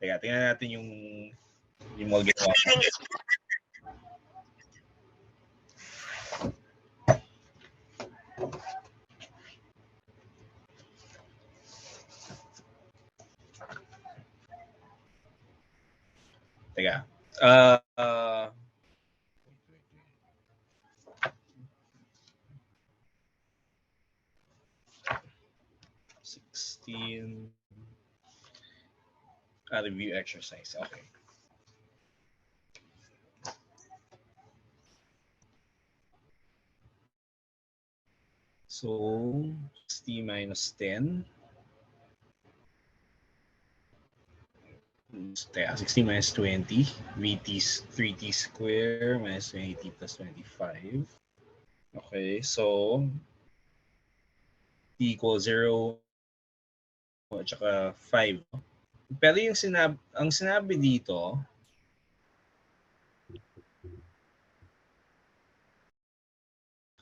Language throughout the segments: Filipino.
Teka, tingnan natin yung mga ginawa. Teka. 16 review exercise. Okay. So 60 minus 10. Teka, 60 minus 20. VT is 3t square minus 20t plus 25. Okay, so t equals 0 at saka 5. Pero yung ang sinabi dito,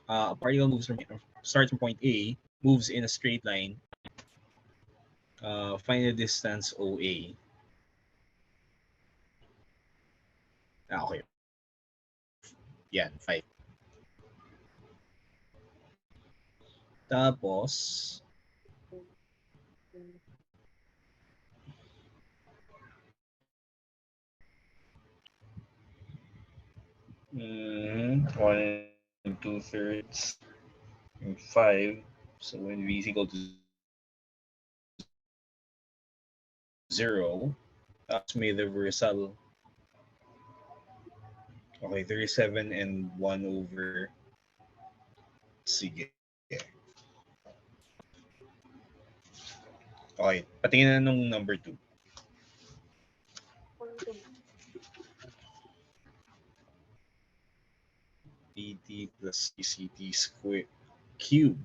a particle moves starts from point A, moves in a straight line. Find the distance OA. Okay. Yan, 5. Tapos, one and 2/3 and 5. So when v is equal to 0, that's may the reversal. Okay, 37 and 1 over. Sige. Okay, patingin na nung number 2. dt plus ct square cube.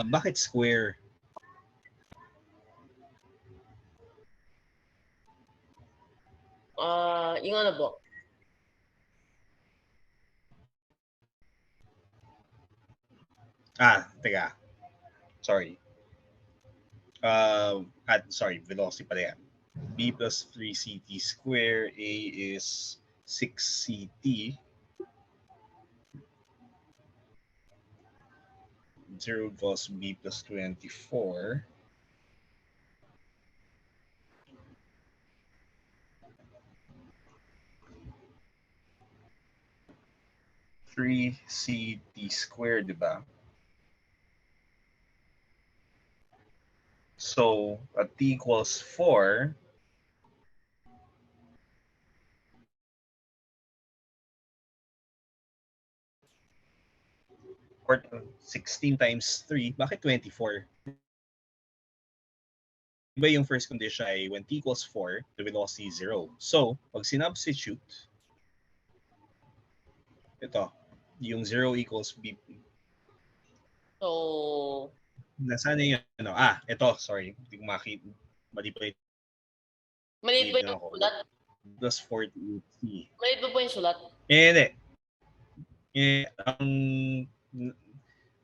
Bakit square? Yung ano po? Teka. Sorry. Sorry, velocity pala yan. B plus 3ct square, A is 6ct. 0 equals B plus 24. Three ct squared, diba? So at t equals 4, or 16 times 3, bakit 24? Diba yung first condition ay when t equals 4, the velocity is 0. So, pag sinubstitute, ito, yung 0 equals b. So, nasaan na yung ano? Ito, sorry. Hindi ko makita. Mali pa yung sulat? Plus 48c. Maliit pa po yung sulat? Hindi.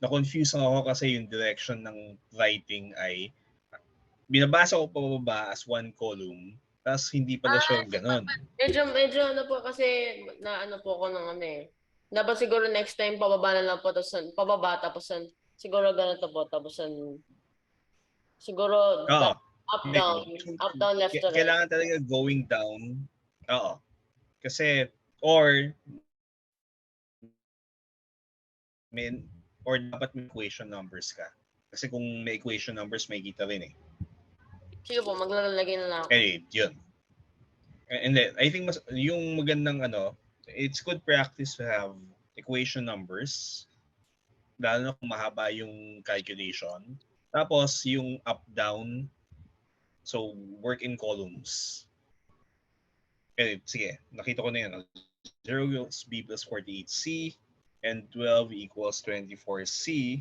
Na-confuse ako kasi yung direction ng writing ay binabasa ko pababa as one column, tapos hindi pala siya ganon. Medyo ano po kasi na ano po ako ng ano eh. Dapat siguro next time pababa na lang po tapos pababa tapos siguro ganito po tapos siguro up down left to right. Kailangan talaga going down. Oo. Kasi or dapat may equation numbers ka. Kasi kung may equation numbers, may kita rin eh. Sige po, maglalagay na lang ako. Yun. And then, I think yung magandang it's good practice to have equation numbers. Lalo na kung mahaba yung calculation. Tapos, yung up-down. So, work in columns. Sige, nakita ko na yan. 0 equals b plus 48c and 12 equals 24c.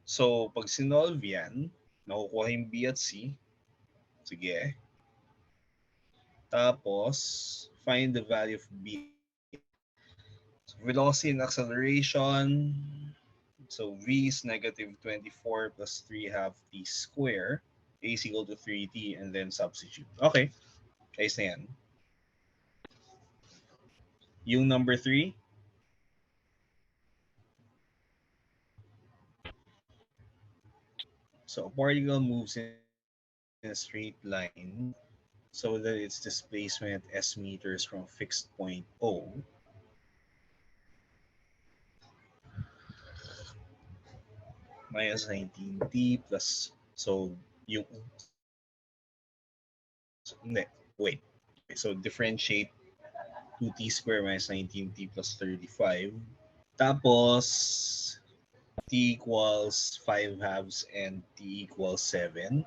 So, pag sinolve yan, nakukuha yung b at c. Sige. Tapos, find the value of b. So, velocity and acceleration. So, v is negative 24 plus 3 half t square. A is equal to 3t and then substitute. Okay. Ayos na yan. Yung number 3, so a particle moves in a straight line so that its displacement s meters from fixed point O minus 19t plus, so yung, hindi, wait. So differentiate 2t squared minus 19t plus 35. Tapos, t equals 5 halves and t equals 7.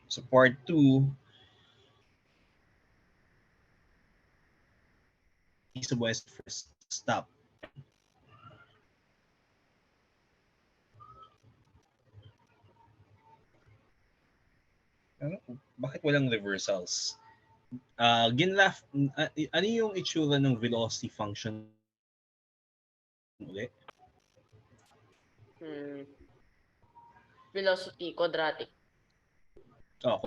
So part 2, t sub 1 is the first stop. Ano? Bakit walang reversals? Ano yung itsura ng velocity function ulit? Velocity, quadratic. Oh,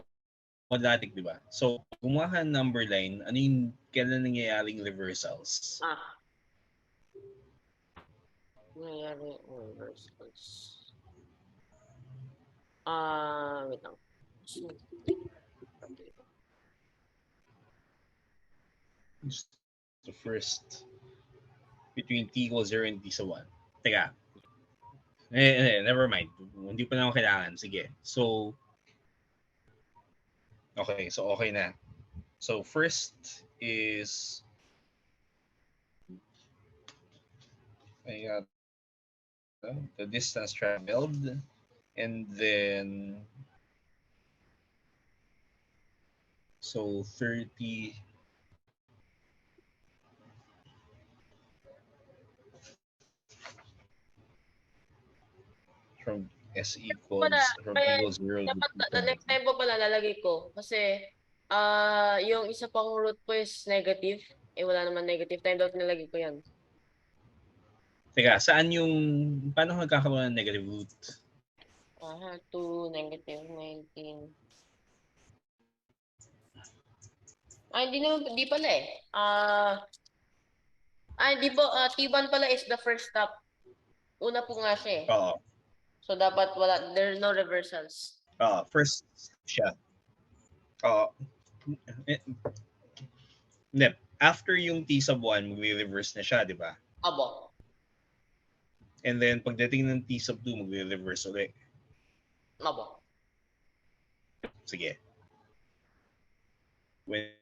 quadratic, di ba? So, gumawa ka ng number line, ano yung kailan nangyayaring reversals? Nangyayari reversals. Wait lang. The first between t equals 0 and t sub 1. Teka. Never mind. Hindi pa naman kailangan. Sige. So, okay. So, okay na. So, first is I got the distance traveled, and then so 30 from s equals from t equals 0 Dapat to next time po pala lalagay ko kasi yung isa pang root po is negative. Wala naman negative time, dapat nilagay ko yan. Teka, saan yung paano magkakaroon ng negative root? 2 negative 19. Hindi pala eh. Hindi po, T1 pala is the first stop. Una po nga siya eh. Oo. So dapat there are no reversals. First siya. Hindi. After yung t sub 1, magre-reverse na siya, di ba? Abo. And then, pagdating ng t sub 2, magre-reverse ulit. Abo. Sige. When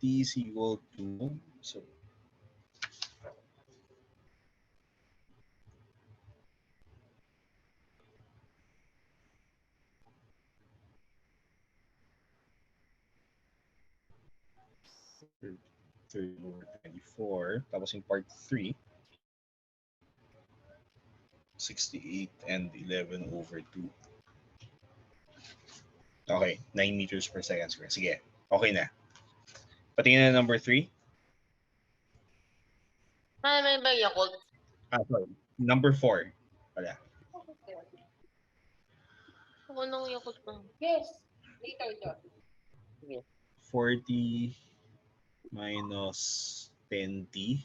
t is equal to, so, over 24, tapos yung part 3, 68 and 11 over 2. Okay, 9 meters per second square. Sige, okay na. Patingin na number 3. May ba Yakult? Sorry. Number 4. Wala. Ako nung Yakult pa. Yes. Later, John. 40 minus 10t.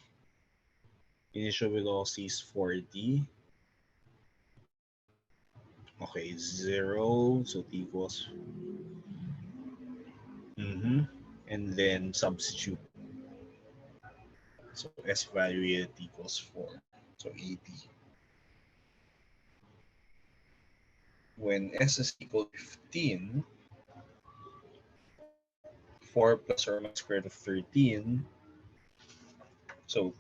Initial velocity is 40. Okay, 0. So t equals. And then substitute. So s value equals 4. So 80. When s is equal to 15, 4 plus or minus square root of 13. So,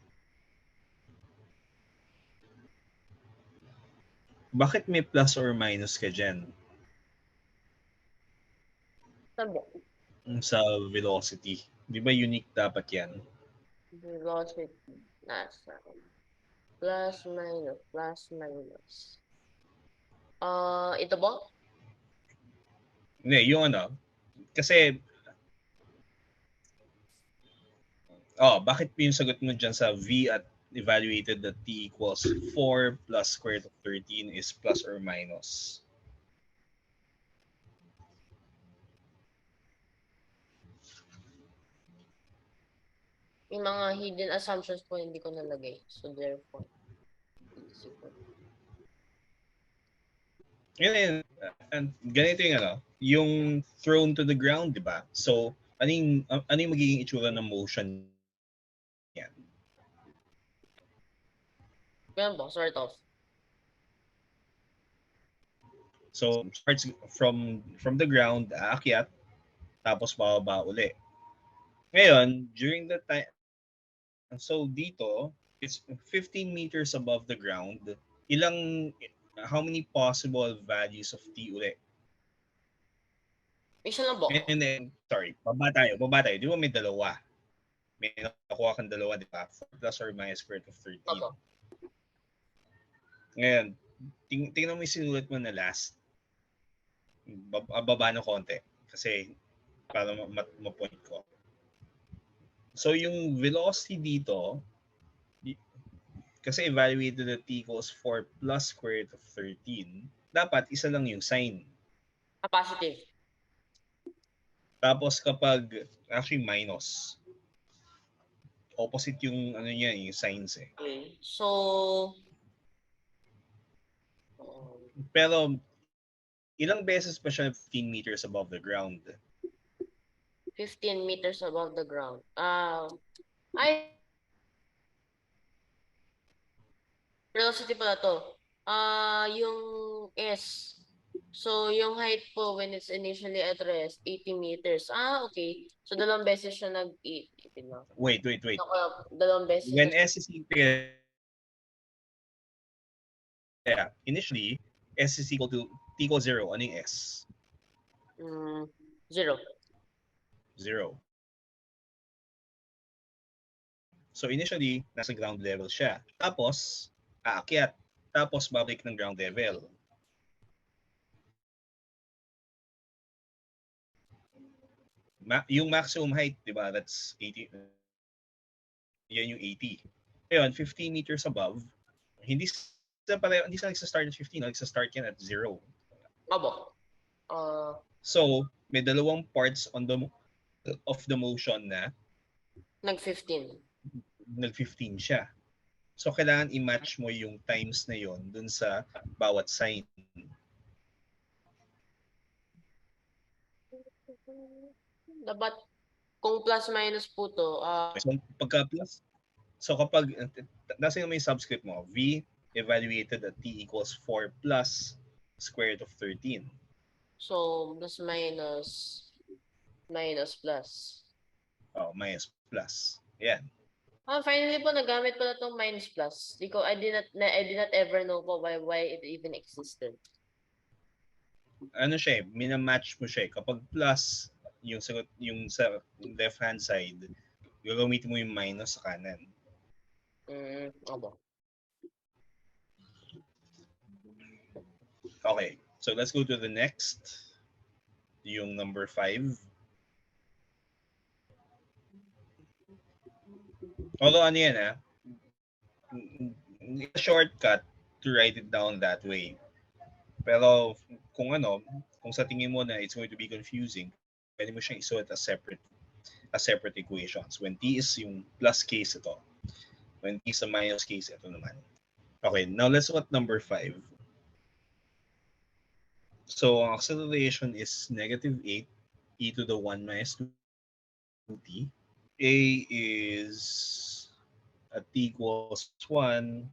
bakit may plus or minus ka dyan? Sa velocity. Di ba unique dapat yan? Velocity. Nasa. Plus, minus, plus, minus. Ito ba? Hindi, yung ano. Kasi, bakit yung sagot mo dyan sa V at evaluated that t equals 4 plus square root of 13 is plus or minus? Yung mga hidden assumptions po hindi ko nalagay. So therefore, it's equal. Yun, ganito yung yung thrown to the ground, di ba? So, ano yung magiging itsura ng motion yan? Ganun po, sort of. So, starts from the ground, aakyat, tapos bababa uli. Ngayon, during the time, so dito, it's 15 meters above the ground. How many possible values of t uli? Isa lang po. And then, sorry, baba tayo. Di ba may dalawa? May nakuha kang dalawa, di ba? 4 plus or minus square root of 13. Opo. Ngayon, tingnan mo yung sinulat mo na last. Baba ng konti. Kasi, para ma-point ko. So, yung velocity dito, kasi evaluated at t equals 4 plus square root of 13, dapat isa lang yung sign. Positive. Tapos kapag, actually minus, opposite yung yung signs eh. Okay. So, pero ilang beses pa siya 15 meters above the ground? 15 meters above the ground. Velocity pala to. Yung S. So, yung height po when it's initially at rest, 80 meters. Okay. So, dalawang beses siya nag-8. Wait. Dalawang beses When siya. S is equal, initially, S is equal to t equals 0. Ano yung S? 0. 0. So initially, nasa ground level siya. Tapos, aakyat. Tapos, babalik ng ground level. Yung maximum height, di ba? That's 80. Yan yung 80. Ngayon, 15 meters above, hindi siya nagsa-start at 15, nagsa-start yan at 0. Abo. So, may dalawang parts of the motion na nag-15 siya. So, kailangan i-match mo yung times na yon dun sa bawat sign. Dapat, kung plus minus po to, So, pagka plus, so kapag, nasa yung may subscript mo, V evaluated at t equals 4 plus square root of 13. So, plus minus plus. Minus plus. Yan. Finally po, nagamit pala itong minus plus. I did not ever know po why it even existed. Ano siya eh, minamatch mo siya eh. Kapag plus, yung sa left hand side, gagamitin mo yung minus sa kanan. Abo. Okay, so let's go to the next. Yung number 5. Although ano yan shortcut to write it down that way. Pero kung sa tingin mo na it's going to be confusing, pwede mo siyang isulat as separate equations. When t is yung plus case ito. When t is a minus case, ito naman. Okay, now let's look at number 5. So, ang acceleration is negative 8 e to the 1 minus 2t. A is at t equals 1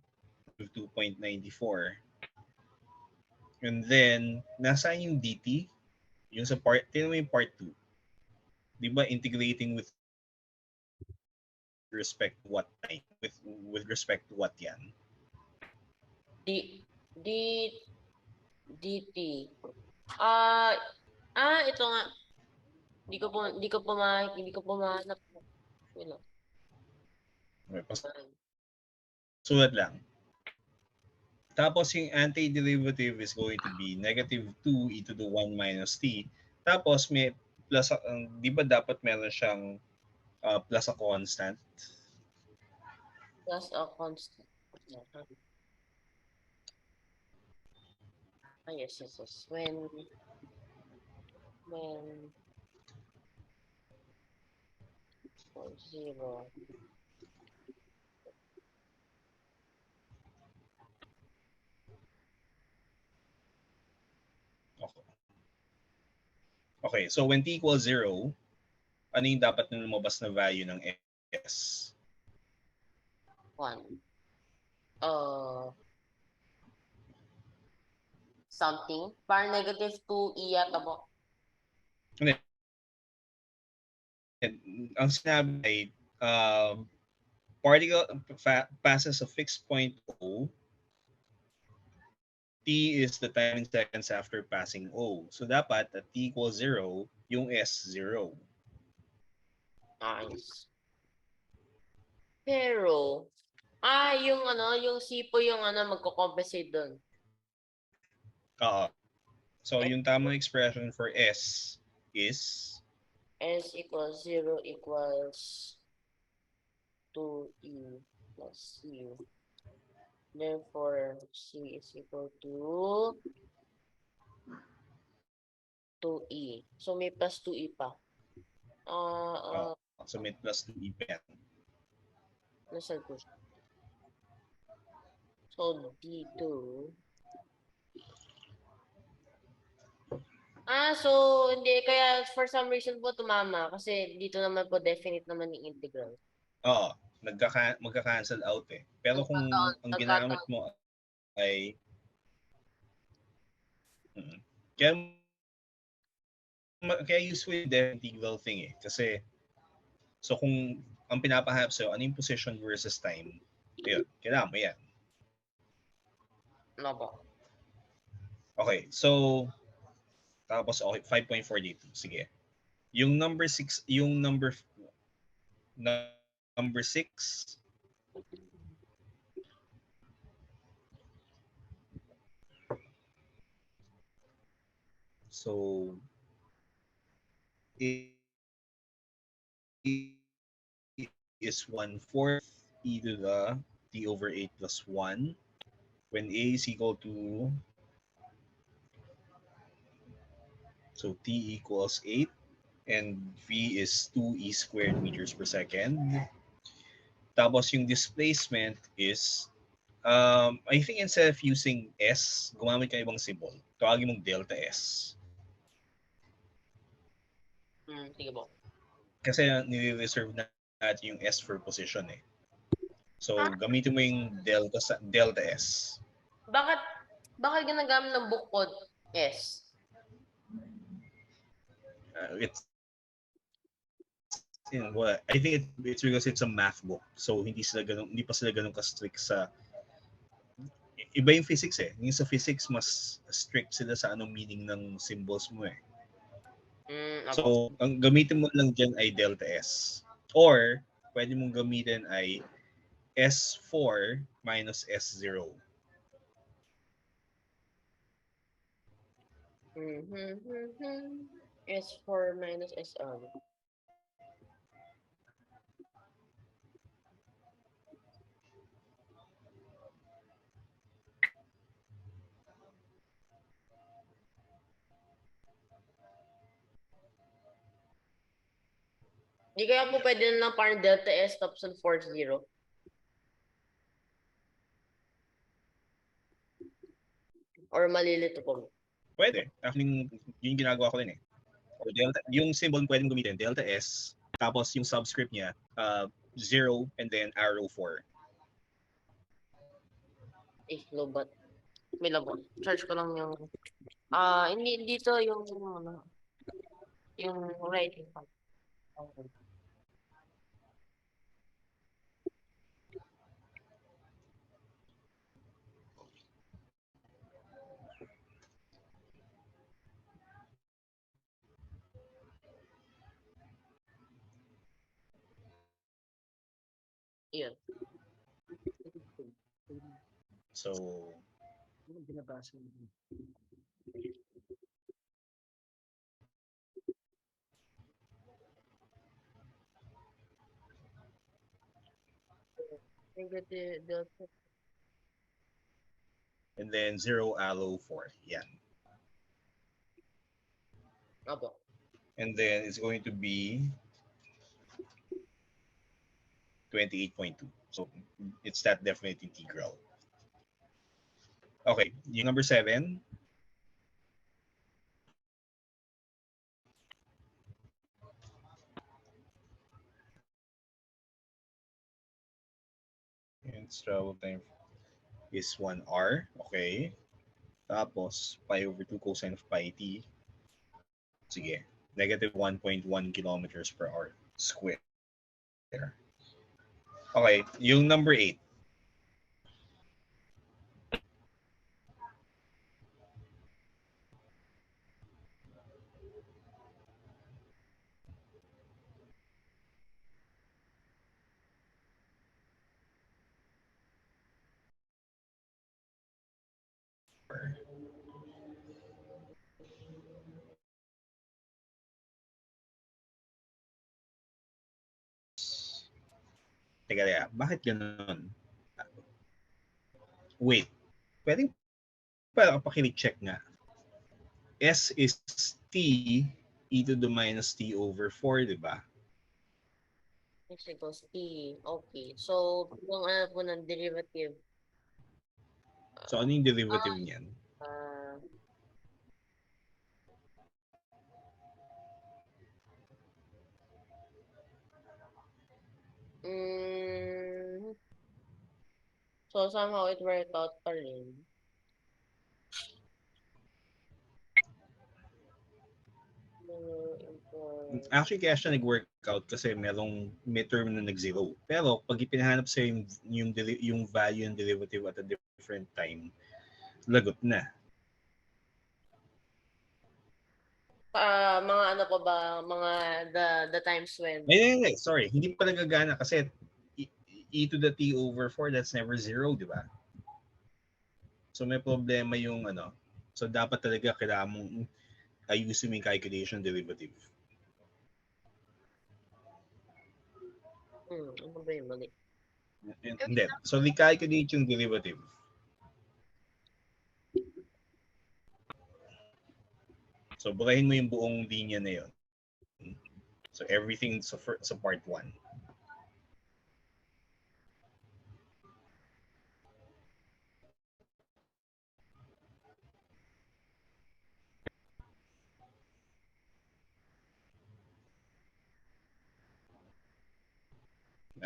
to 2.94. And then, nasaan yung dt? Yung sa part, tingnan mo yung part 2. Di ba integrating with respect to what time? With respect to what yan? dt. Ito nga. Hindi ko po mahanap. Okay, sulat lang. Tapos yung antiderivative is going to be negative 2 e to the 1 minus t. Tapos may plus, di ba dapat meron siyang plus a constant? Plus a constant. Yes. When 0. Okay, so when t equals 0, ano yung dapat na lumabas na value ng s? 1. Something. Parang negative 2e yata po. Ang sinabi ay particle passes a fixed point O. T is the time in seconds after passing O. So dapat at t equals 0, yung s 0. Nice. Pero, yung C po yung magko-compensate doon. Oo. So yung tamang expression for s is S equals 0 equals 2e plus u. Therefore, C is equal to 2e. So, may plus 2e pa. so may plus 2e pa yan. Nasaan po siya? So, D2. So, hindi. Kaya, for some reason po, tumama. Kasi, dito naman po, definite naman yung integral. Oo. Magka-cancel out eh. Pero kung ang ginamit mo ay kaya useful yung definite integral thing eh. Kasi so kung ang pinapahanap sa'yo, ano yung position versus time, yun, kailangan mo yan. Ano ba? Okay, so tapos okay, 5.4 dito. Sige. Yung number 6, number 6 so it is 1/4 e to the t over 8 plus 1 when a is equal to so t equals 8 and v is 2e squared meters per second. Tapos yung displacement is I think instead of using S, gumamit ka ibang symbol. Tawagin mong delta S. Sige po. Kasi nire-reserve natin yung S for position eh. So, gamitin mo yung delta S. Bakit ginagamit ng book code S? I think it's because it's a math book. So, hindi pa sila ganun ka-strict sa iba yung physics eh. Yung sa physics, mas strict sila sa anong meaning ng symbols mo eh. So, ang gamitin mo lang dyan ay delta S. Or, pwede mong gamitin ay S4 minus S0. S4 minus S0. Hindi kaya po pwede na lang parang delta S tapos ng 40. Or malilito po. Pwede. Actually, yung ginagawa ko rin eh. Or delta, yung symbol pwedeng gamitin, delta S, tapos yung subscript niya, 0 and then arrow 4. Lobat. May labot. Search ko lang yung hindi dito yung writing part. Okay. Yun. So, Binabasa mo. and then 0 arrow 4. Yan. Apo. And then it's going to be 28.2. So it's that definite integral. Okay, yung number 7. Its travel time is 1 hour. Okay. Tapos, pi over 2 cosine of pi t. Sige. Negative 1.1 kilometers per hour square. Okay, yung number 8. Teka, bakit ganun? Wait, pwedeng para pakinig-check nga. S is t e to the minus t over 4, di ba? X equals T. Okay. So, yung ano po ng derivative. So, ano yung derivative niyan? Uh, mm, so, somehow it worked out pa rin. Actually, kaya siya nag-workout kasi merong midterm na nag-zero. Pero pag ipinahanap sa yung value ng derivative at a different time, lagot na. Mga ano pa ba, mga the times when? Ay, sorry. Hindi pa nagagana kasi e to the t over 4, that's never zero, di ba? So may problema yung ano. So dapat talaga kailangan mong ayusin mo yung calculation derivative. Ano ba yung mali? Hindi. So recalculate yung derivative. So burahin mo yung buong linya na yun. So everything sa part 1.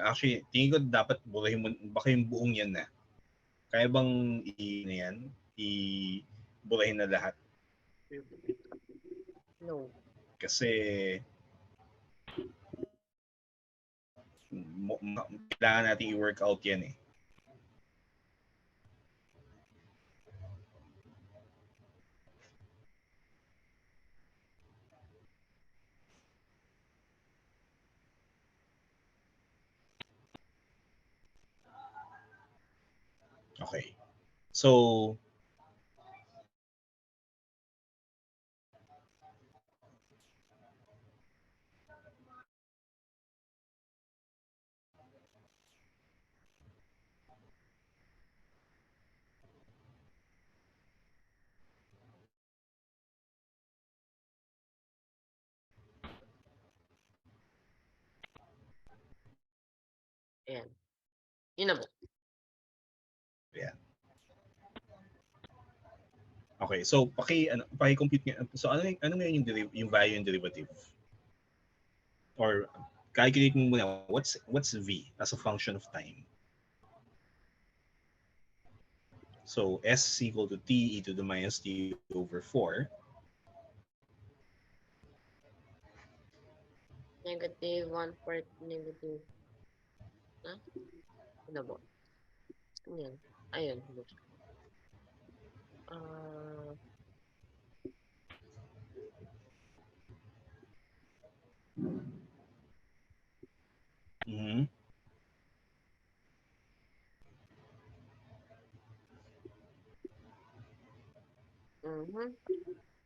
Actually, tingin ko dapat burahin mo, baka yung buong yan na. Kaya bang burahin na lahat? No. Kasi kailangan natin i-work out yan eh. Okay. So, Ayan. Yun na ba? yeah. Okay, so paki-compute nga. So ano ngayon yung value ng derivative? Or calculate mo muna what's v as a function of time. So s is equal to t e to the minus t over 4. Negative 1 part negative. Ha? Ano ba? Ayan. Ayun. Mm-hmm.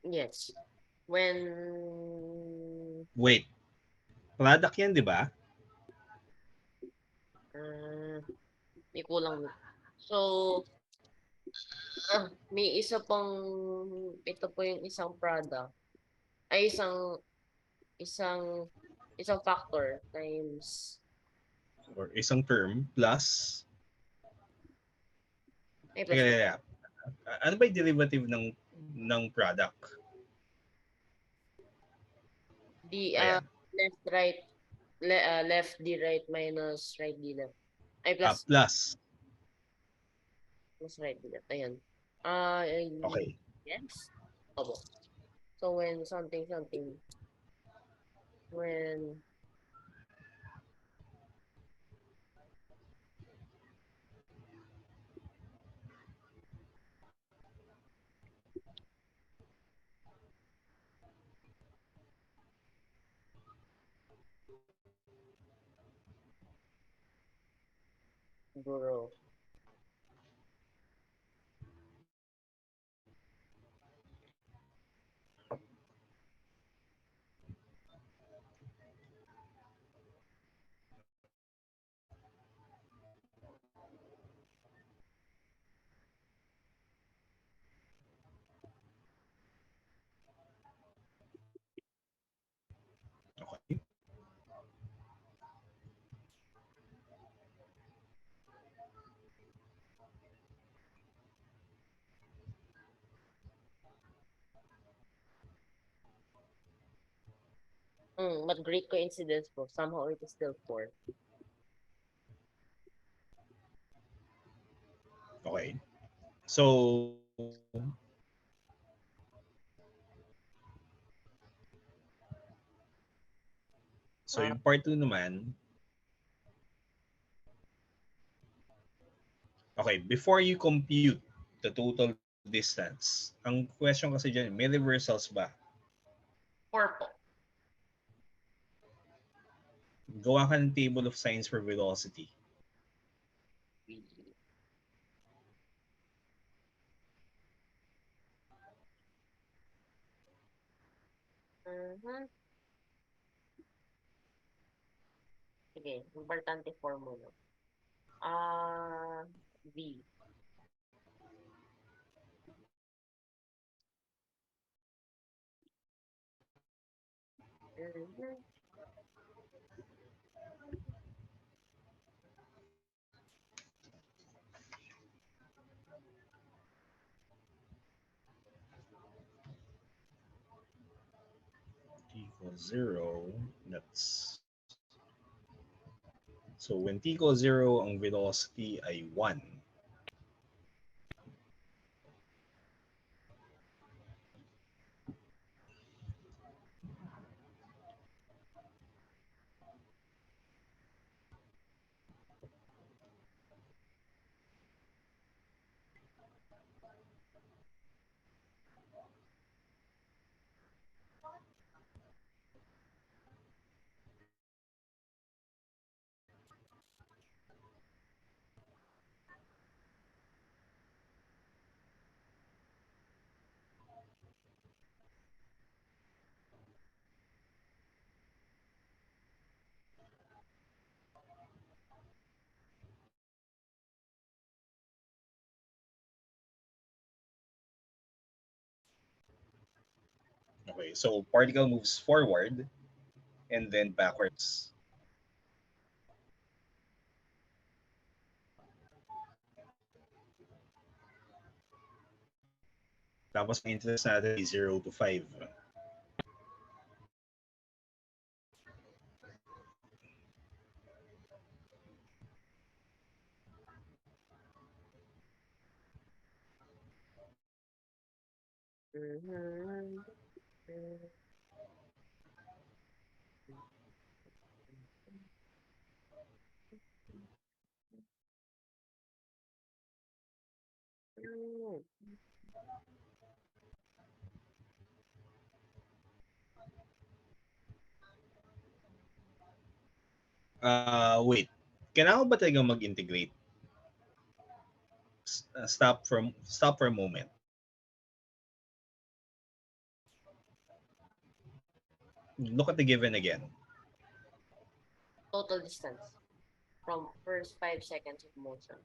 Yes. When Wait. Product yan, di ba? may kulang. So, may isa pang, ito po yung isang product. Ay, isang factor times or isang term plus A plus teka, B. teka. Ano ba yung derivative ng product? D, Ayan. left, right, left, D, right, minus right, D, left. Ay, Plus. plus right, D, left. Ayan. Okay. Yes. Opo. So, when something, when, siguro, Okay. but great coincidence po. Somehow it is still 4. Okay. So, Ah, yung part 2 naman, okay, before you compute the total distance, ang question kasi dyan, may reversals ba? 4 po. Gawa ka ng table of signs for velocity. Mhm. Sige, importante 4 muna. V. Mhm. T equals 0, that's... So, when t equals 0, ang velocity ay 1. Okay, so particle moves forward and then backwards. Tapos ang interest natin ay 0 to 5. Mhm. Mhm. Wait. Kailangan ba talaga mag-integrate? Stop for a moment. Look at the given again. Total distance from first 5 seconds of motion.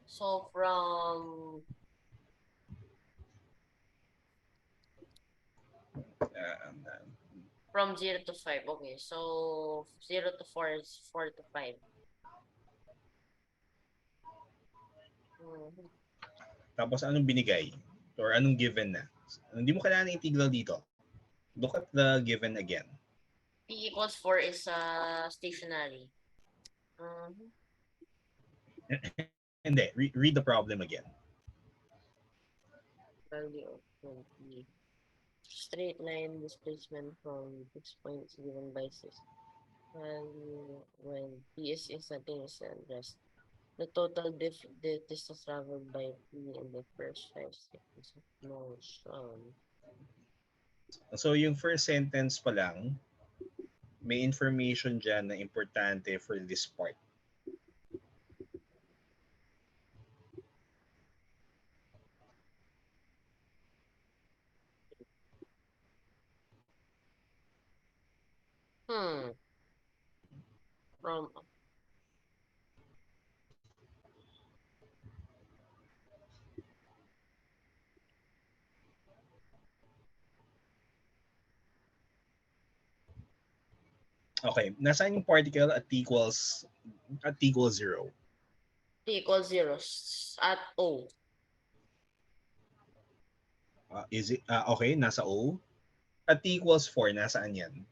So from Uh, From 0 to 5. Okay. So, 0 to 4 is 4 to 5. Mhm. Tapos anong binigay? Or anong given na? Hindi mo kailangan integral dito. Look at the given again. P equals 4 is stationary. Mhm. Hindi, read the problem again. Value of 20. Straight line displacement from fixed points given by 6. Value when P is instantaneous and rest. The total distance traveled by P in the first 5 seconds of motion. So yung first sentence pa lang, may information dyan na importante for this part. From Okay, nasaan yung particle at t equals 0? T equals 0 at O. Is it okay, nasa O? At t equals 4, nasaan yan?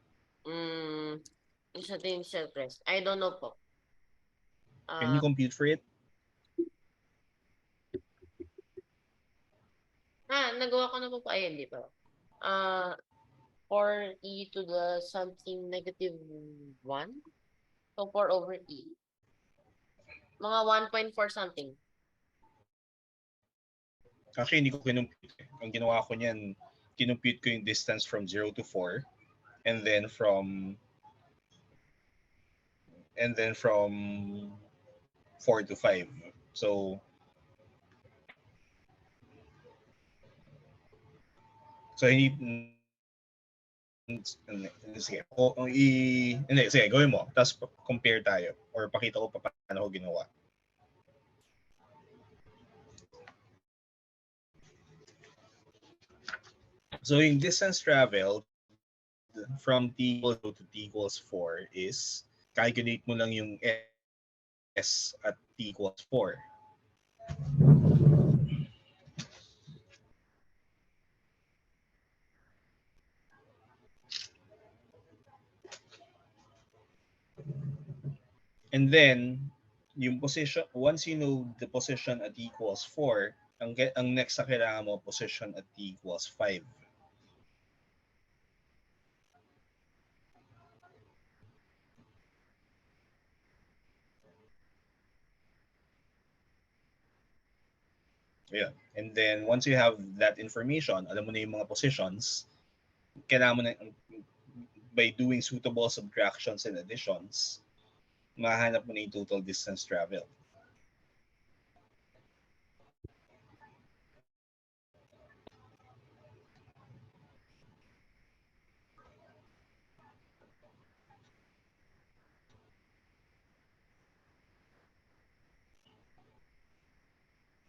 Instantaneous rest. I don't know po. Can you compute for it? Nagawa ko na po pa. Ayun, di ba? 4e to the something negative 1. So, 4 over e. Mga 1.4 something. Actually, hindi ko kinumpute. Ang ginawa ko niyan, kinumpute ko yung distance from 0 to 4 and then from 4 to 5. So hindi sige, sige, gawin mo. Tapos compare tayo or pakita ko pa paano ko ginawa. So yung distance traveled from t equals to t equals 4 is calculate mo lang yung s at t equals 4. And then, yung position, once you know the position at t equals 4, ang next na kailangan mo, position at t equals 5. Yeah. And then, once you have that information, alam mo na yung mga positions, kailangan mo na, by doing suitable subtractions and additions, mahanap mo na yung total distance traveled.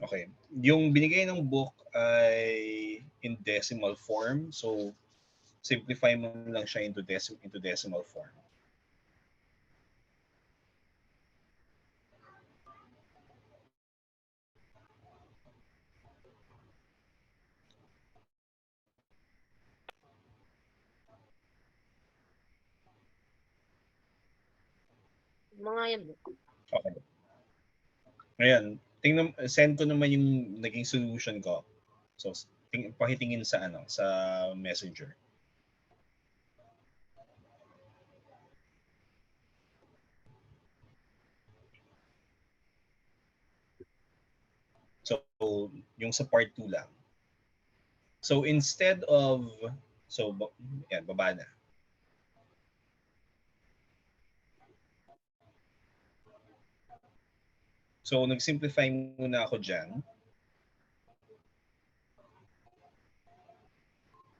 Okay. Yung binigay ng book ay in decimal form. So, simplify mo lang siya into decimal form. Mga yan. Okay. Ngayon, send ko naman yung naging solution ko. So, pakitingin sa sa Messenger. So, yung sa part 2 lang. So, instead of, yan, baba na. So, nag-simplify muna ako dyan.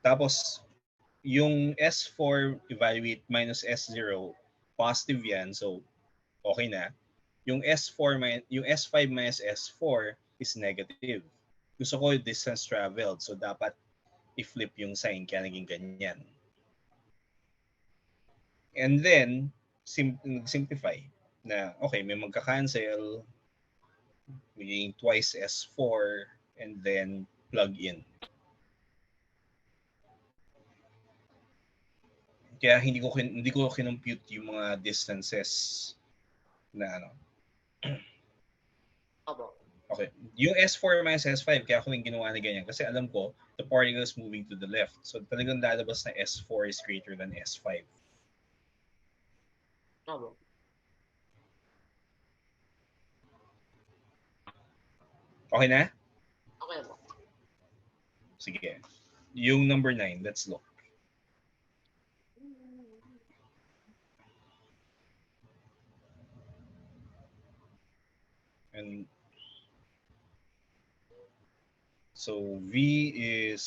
Tapos, yung S4 evaluate minus S0, positive yan. So, okay na. Yung S5 minus S4 is negative. Gusto ko yung distance traveled. So, dapat i-flip yung sign kaya naging ganyan. And then, simplify na, okay, may magka-cancel, magiging twice S4, and then plug in. Kaya hindi ko kinompute yung mga distances na ano. Opo. Okay. Yung S4 minus S5, kaya ko yung ginawa na ganyan. Kasi alam ko, the particle is moving to the left. So talagang lalabas na S4 is greater than S5. Opo. Okay na? Okay po. Sige. Yung number 9, let's look. And so V is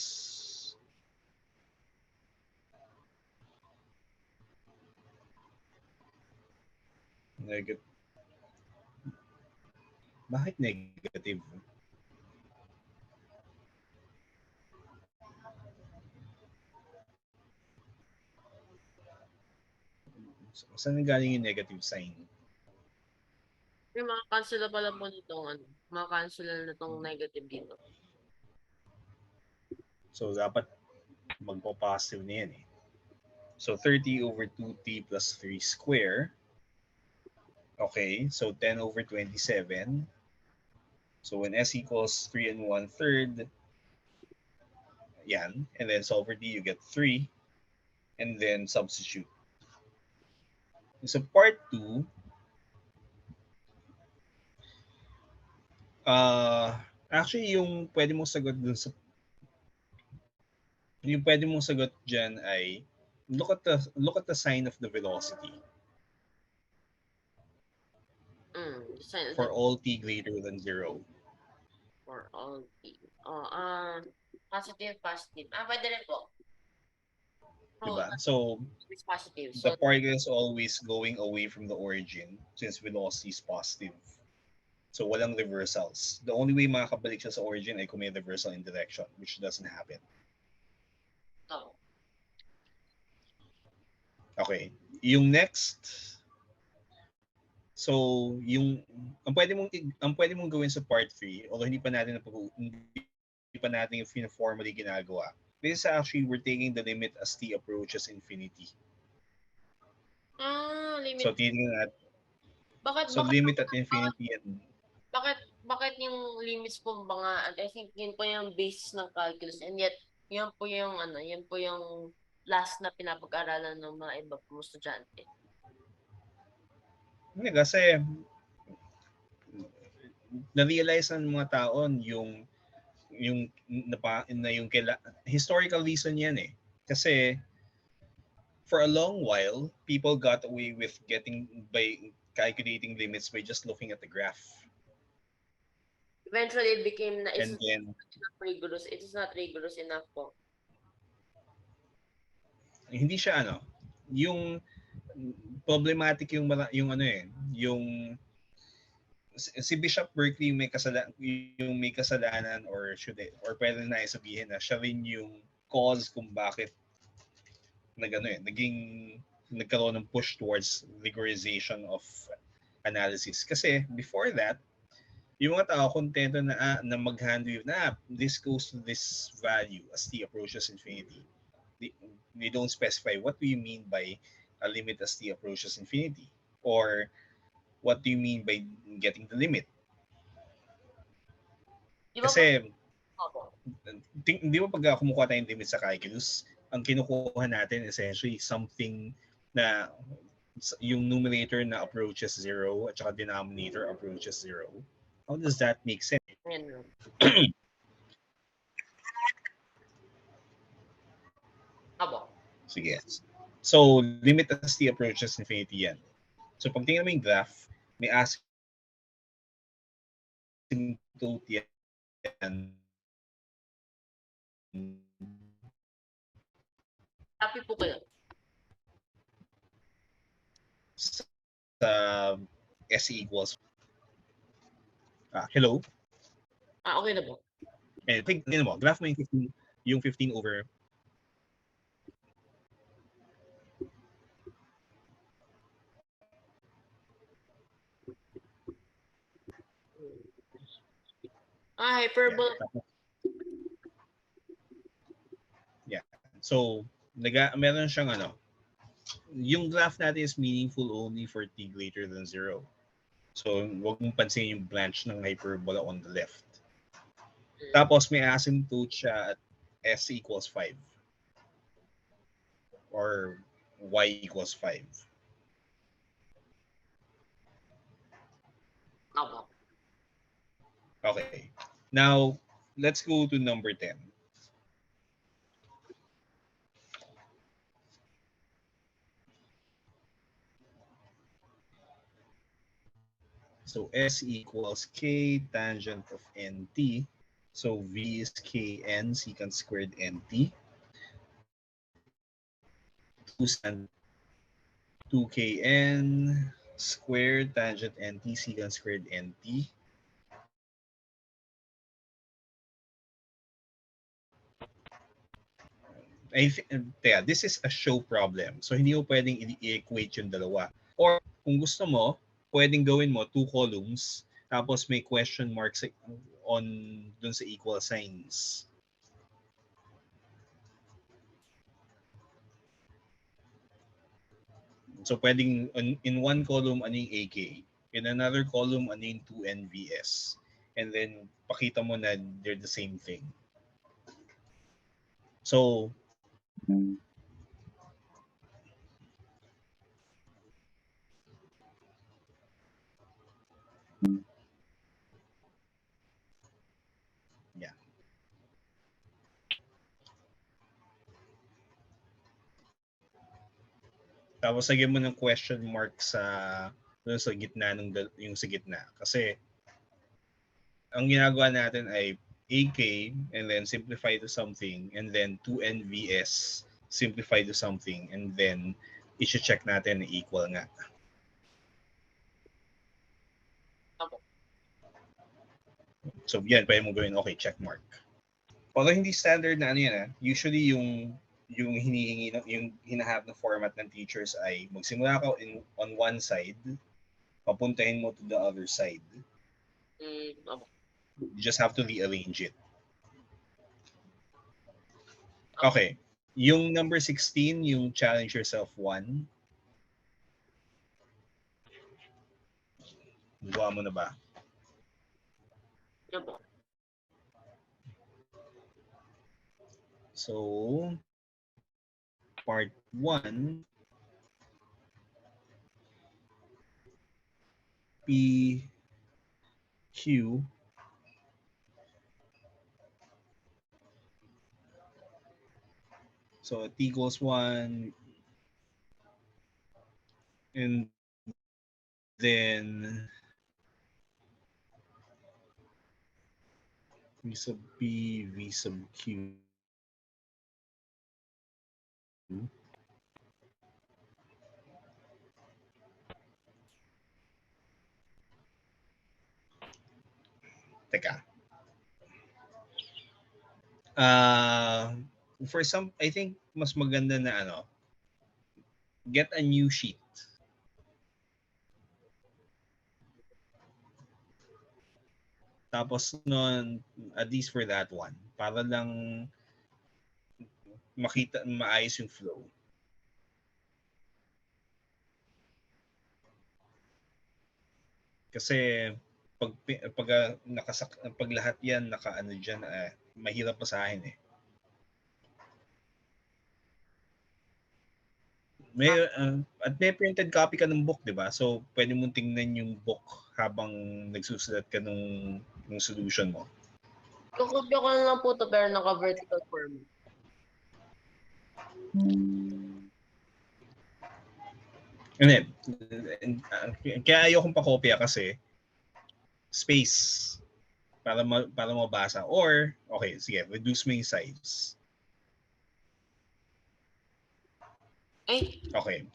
negative. Bakit negative? Saan galing yung negative sign? Yung mga cancel na pala po nitong ano, mga cancel na itong negative dito. So dapat magpo-positive na yan eh. So 30 over 2t plus 3 square. Okay, so 10 over 27. So when S equals 3 and 1/3, yan. And then solve for d, you get 3. And then substitute. So part 2, actually yung pwede mong sagot dun sa yung pwede mong sagot dyan ay look at the sign of the velocity for all t greater than 0. For all t. Positive, positive. Pwede rin po. Diba? So It's positive. the So, particle is always going away from the origin since velocity is positive. So walang reversals. The only way makakabalik siya sa origin ay kung may reversal in direction, which doesn't happen. oh. Okay. Yung next, so yung ang pwede mong gawin sa part 3, although hindi pa natin yung formally ginagawa. This is actually we're taking the limit as t approaches infinity. Limit. So titingnan natin. So limit at infinity and bakit yung limits po mga I think yun po yung basis ng calculus, and yet yun po yung last na pinapag-aralan ng mga iba pong estudyante. Hindi kasi na-realize ng mga tao yung historical reason yan eh. Kasi for a long while, people got away with by calculating limits by just looking at the graph. Eventually, it became na And then, rigorous. It is not rigorous enough po. Hindi siya yung problematic yung si Bishop Berkeley yung may kasalanan or pwede na sabihin na siya rin yung cause kung bakit nagkaroon ng push towards rigorization of analysis. Kasi before that, yung mga tao kontento na mag-handle na this goes to this value as t approaches infinity. They don't specify what do you mean by a limit as t approaches infinity, or what do you mean by getting the limit. Kasi di ba pag kumukuha tayong limit sa calculus, ang kinukuha natin essentially something na yung numerator na approaches 0 at saka denominator approaches 0. How does that make sense? Sige. So, limit as t approaches infinity yan. So, pag tingnan mo yung graph, may asymptote yan. Happy po kayo. Sa S equals. Hello? Okay na po. Tingnan mo, graph mo yung 15 over Hyperbola. Yeah. So, meron siyang ano, yung graph natin is meaningful only for t greater than 0. So, wag mong pansin yung branch ng hyperbola on the left. Tapos, may asymptote siya at s equals 5. Or y equals 5. Okay. Now, let's go to number 10. So S equals K tangent of NT. So V is Kn secant squared NT. 2Kn squared tangent NT secant squared NT. This is a show problem. So hindi mo pwedeng i-equate yung dalawa. Or kung gusto mo, pwedeng gawin mo 2 columns tapos may question marks on dun sa equal signs. So pwedeng in one column ano yung AK, in another column ano yung 2NVS. And then pakita mo na they're the same thing. So yeah. Tapos lagyan mo ng question mark sa gitna ng yung sa gitna kasi ang ginagawa natin ay AK and then simplify to something and then 2NVS simplify to something and then i-check natin na equal nga. So yan, pwede mo gawin okay, check mark. Although hindi standard na ano yan, usually yung hinihingi yung hinahanap na format ng teachers ay magsimula ka on one side, papuntahin mo to the other side. You just have to rearrange it. Okay. Yung number 16, yung challenge yourself 1. Gawa mo na ba? So, part 1, P, Q, so T equals 1, and then V sub P, V sub Q. Teka. For some, I think mas maganda na ano, get a new sheet. Tapos nun, at least for that one, para lang makita, maayos yung flow. Kasi pag lahat yan naka-ano diyan, mahirap basahin eh. At may printed copy ka ng book, 'di ba? So pwede mong tingnan yung book habang nagsusulat ka ng solution mo. Kukopya ko na lang po ito pero naka-vertical form. And then, kaya ayokong pakopya kasi space para mabasa. Or, okay, sige, reduce mo yung size. Ay, Okay.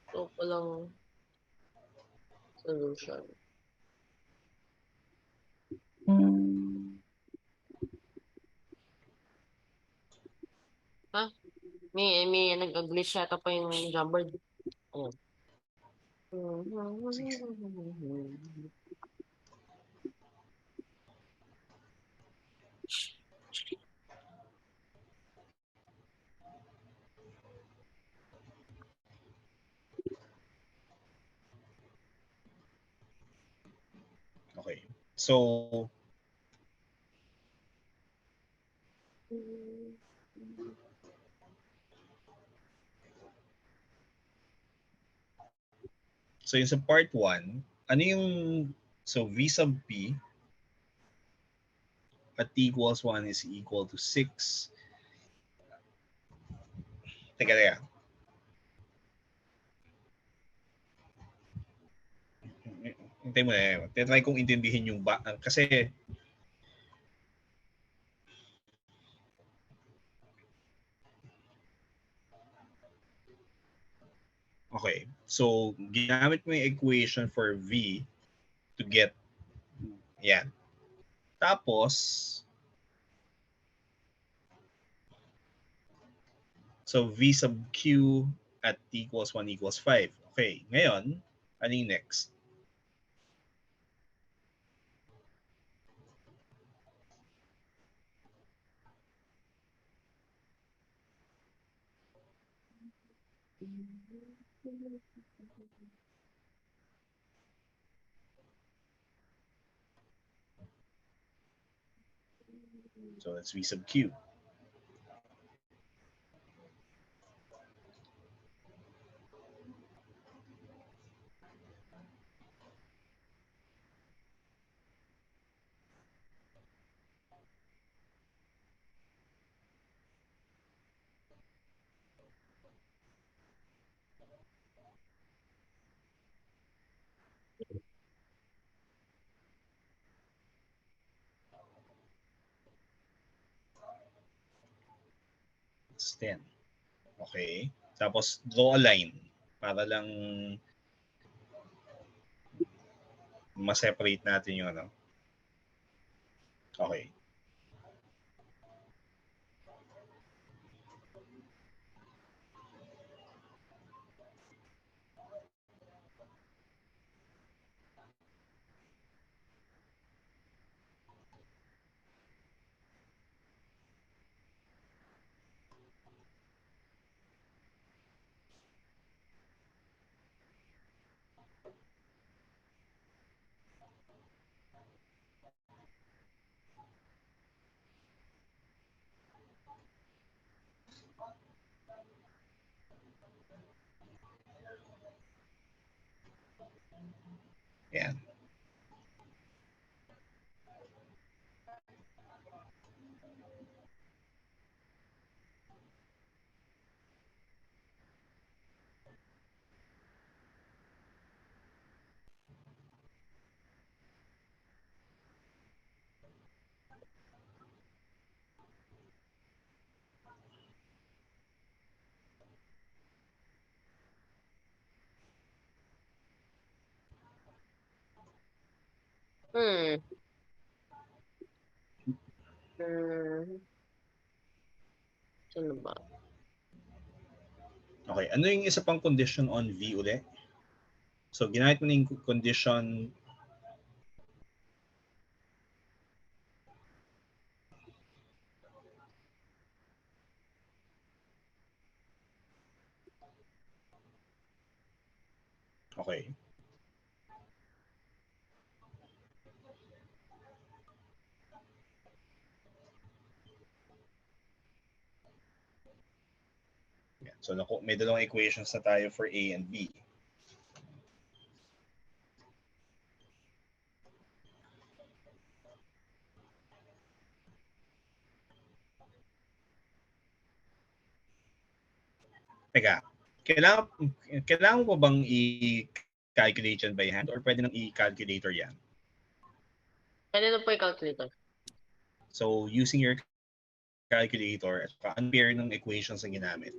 ito ko lang solution. Ha? May nag-glitch yata pa yung Jamboard. Ayan. Sige. So, so yung sa part 1, ano yung, so V sub P at T equals 1 is equal to 6. Teka. Hintay mo na. Tinatry kong intindihin yung kasi okay. So, ginamit mo yung equation for V to get yan. Tapos, so V sub Q at T equals 1 equals 5. Okay. Ngayon, ano yung next? So, that's V sub Q. It's 10. Okay. Tapos, draw a line para lang ma-separate natin yung ano. Okay. Yan. Hmm. Hmm. Sino ba? Okay. Ano yung isa pang condition on V ulit? So, ginamit mo na yung condition. Okay. Yan. So, may dalawang equations na tayo for A and B. Teka, kailangan mo ba bang i-calculate yan by hand or pwede nang i-calculator yan? Pwede na po i-calculator. So, using your calculator at unpair ng equations na ginamit.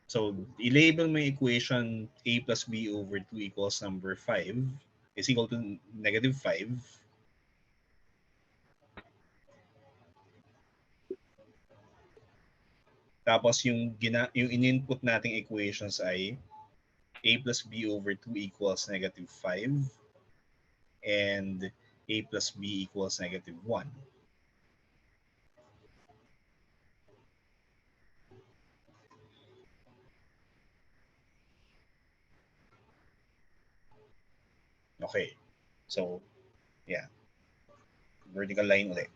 So, i-label mo yung equation A plus B over 2 equals number 5 is equal to negative 5. Tapos yung in-input nating equations ay A plus B over 2 equals negative 5 and A plus B equals negative 1. Okay. So, yeah. Vertical line ulit.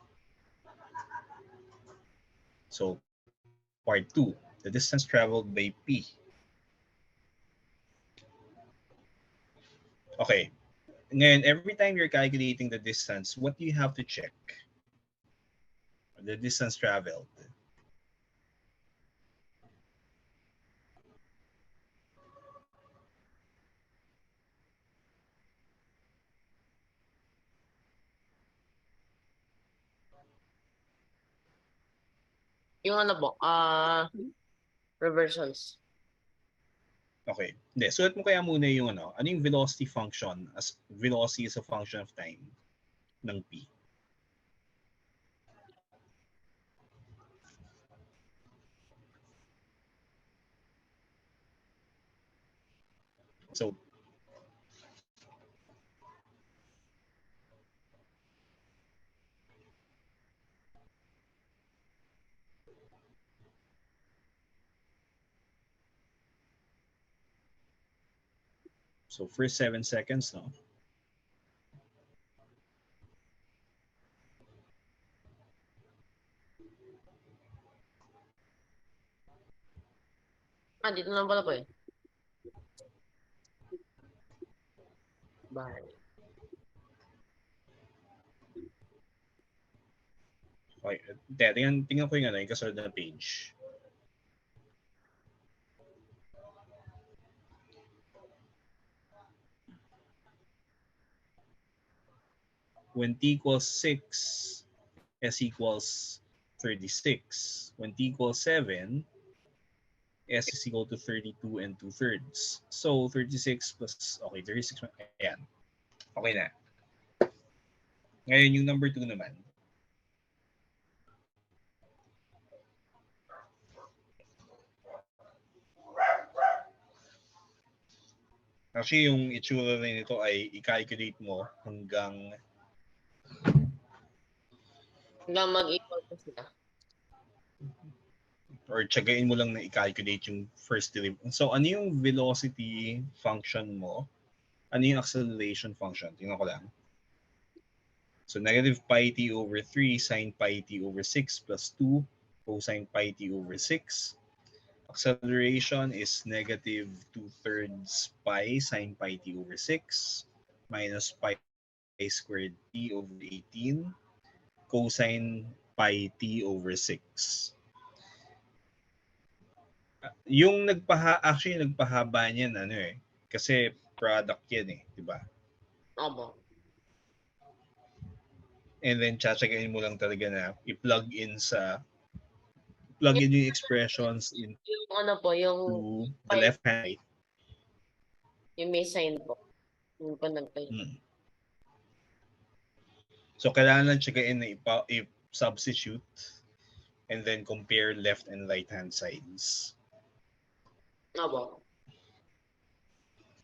So, part 2. The distance traveled by P. Okay. Ngayon, every time you're calculating the distance, what do you have to check? The distance traveled. Yung ano po, reversals. Okay. Hindi, sulat mo kaya muna yung ano yung velocity function as velocity is a function of time ng P. So, first 7 seconds, no? Dito lang pala po eh. Bye. Okay. Tingnan ko yung yung kasunod na page. When t equals 6, s equals 36. When t equals 7, s is equal to 32 and 2/3. So, 36 plus, okay, 36, ayan. Okay na. Ngayon, yung number 2 naman. Actually, yung itsura rin nito ay i-calculate mo hanggang mag-equal pa sila. Or tsagain mo lang na i-calculate yung first derivative. So, ano yung velocity function mo? Ano yung acceleration function? Tingnan ko lang. So, negative pi t over 3 sine pi t over 6 plus 2 cosine pi t over 6. Acceleration is negative 2/3 pi sine pi t over 6 minus pi squared t over 18 cosine pi t over 6. Yung nagpahaba niyan kasi product yan di ba? Opo. And then tsatsagain mo lang talaga na i-plug in yung expressions in Yung ano po, yung the left hand side. Yung may sign po. Yung panagpay. So kailangan lang tsagain na i-substitute and then compare left and right hand sides. Opo.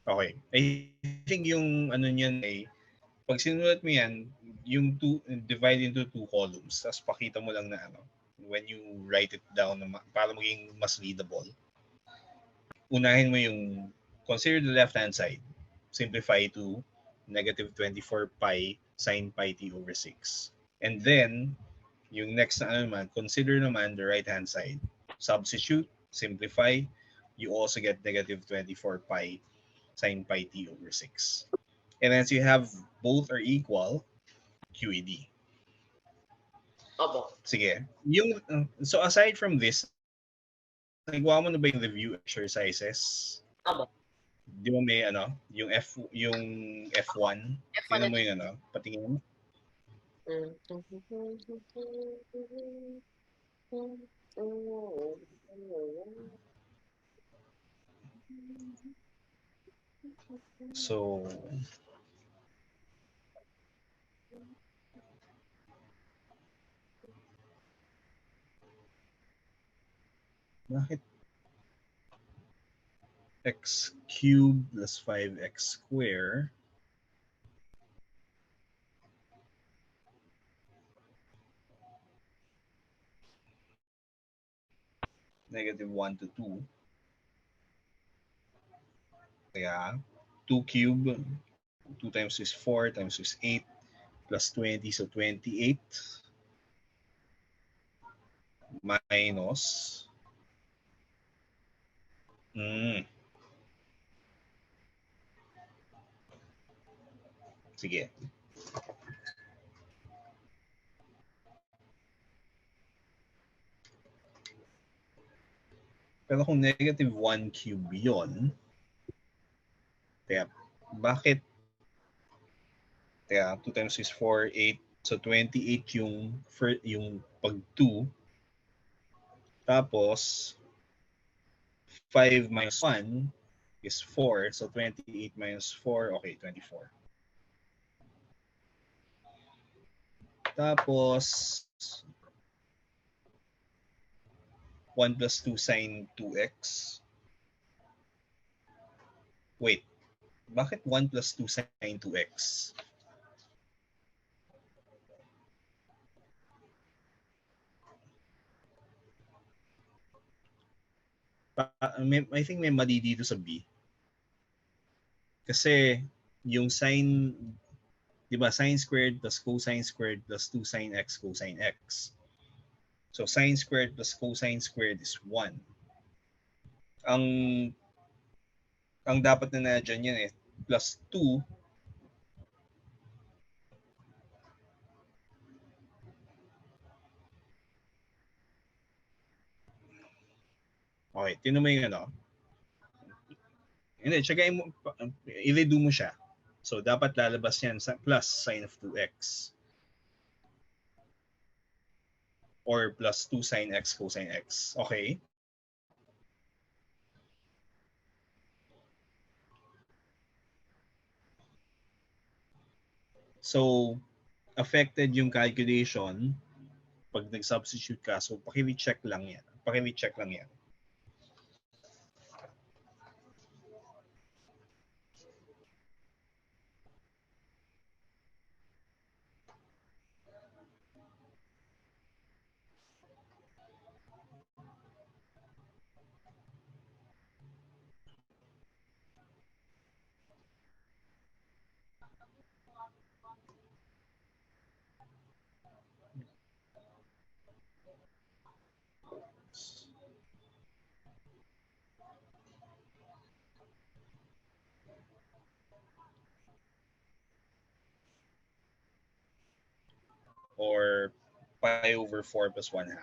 Okay. I think yung niyan ay pag sinulat mo yan, yung divide into 2 columns, tapos pakita mo lang na when you write it down para maging mas readable. Unahin mo yung consider the left hand side. Simplify to negative 24 pi sine pi t over 6. And then, yung next na naman, consider naman the right hand side. Substitute, simplify, you also get negative 24 pi sine pi t over 6. And as you have both are equal, QED. Opo. Sige. So aside from this, nagawa mo na ba yung review exercises? Opo. Di ba may yung F1? Tingnan mo yung patingin mo. So, bakit x cubed plus 5x squared negative 1 to 2. Kaya 2 cubed 2 times 2 is 4, times 2 is 8, plus 20, so 28, minus, sige. Pero kung negative 1 cube yun, kaya bakit? Kaya 2 times 2 is 4, 8. So 28 yung pag 2. Tapos 5 minus 1 is 4. So 28 minus 4, okay, 24. Tapos 1 plus 2 sine 2x. Wait, bakit 1 plus 2 sine 2x? I think may mali dito sa B. Kasi yung sine, di ba, sine squared plus cosine squared plus 2 sine x cosine x. So sine squared plus cosine squared is 1. Ang dapat na dyan yan plus 2. Okay, tinan mo yung ano. Hindi, tsagain mo, i-redo mo siya. So dapat lalabas yan sa plus sine of 2x. Or plus 2 sine x cosine x. Okay? So, affected yung calculation pag nag-substitute ka. So, paki-recheck lang yan. Paki-recheck lang yan. Or pi over 4 plus 1/2.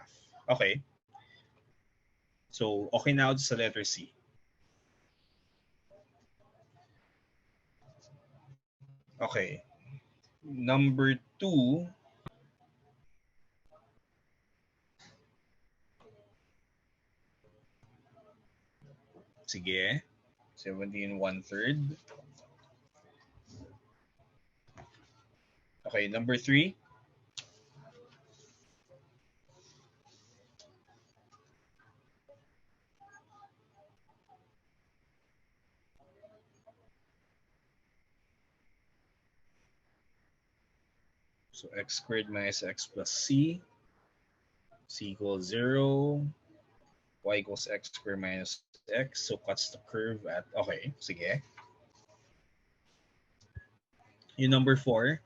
Okay. So, okay na ako sa letter C. Okay. Number 2, sige, 17 1/3. Okay, number 3. So x squared minus x plus c. C equals 0. Y equals x squared minus x. So cuts the curve at, okay, sige. Yung number 4.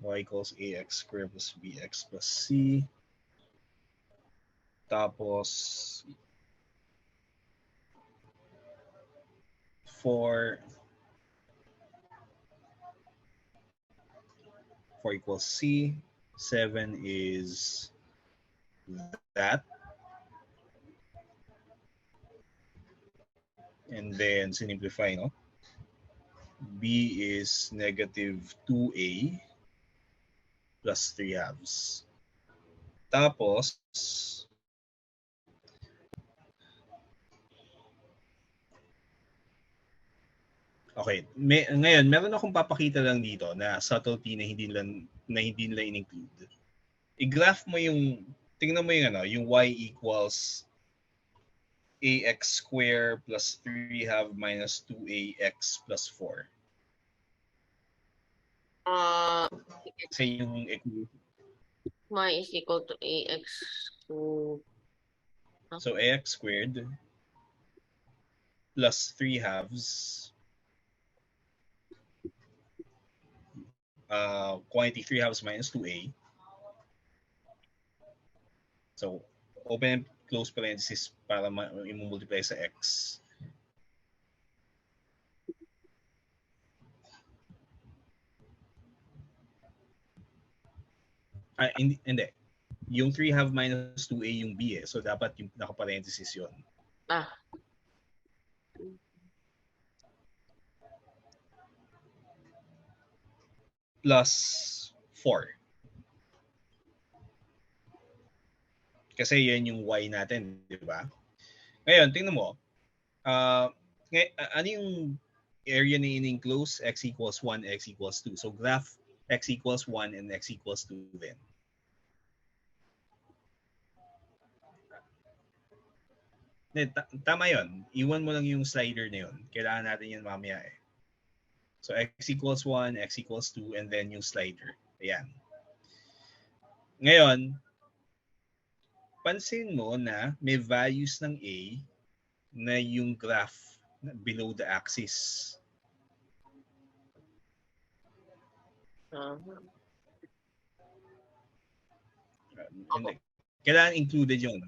Y equals ax squared plus bx plus c. Tapos 4 equals c. 7 is that. And then simplify, no? B is negative 2a plus 3/2. Tapos, okay, ngayon meron akong papakita lang dito na subtlety na hindi nila in-include. I-graph mo yung, tingnan mo yung ano, yung y equals ax squared plus 3/2 minus 2ax plus 4. Kasi yung equation. Y is equal to ax to... So ax squared plus 3 halves, quantity 3 halves minus 2a. So open and close parenthesis para i-multiply sa x. Hindi. Yung 3 half minus 2a yung b eh. So dapat yung naka-parenthesis yun. Plus 4. Kasi yan yung y natin, di ba? Ngayon, tingnan mo. Ano yung area na in-enclose? X equals 1, x equals 2. So graph x equals 1 and x equals 2 then. Tama yun. Iwan mo lang yung slider na yun. Kailangan natin yan mamaya eh. So x equals 1, x equals 2, and then yung slider. Ayan. Ngayon, pansin mo na may values ng A na yung graph below the axis. Kailangan included yun.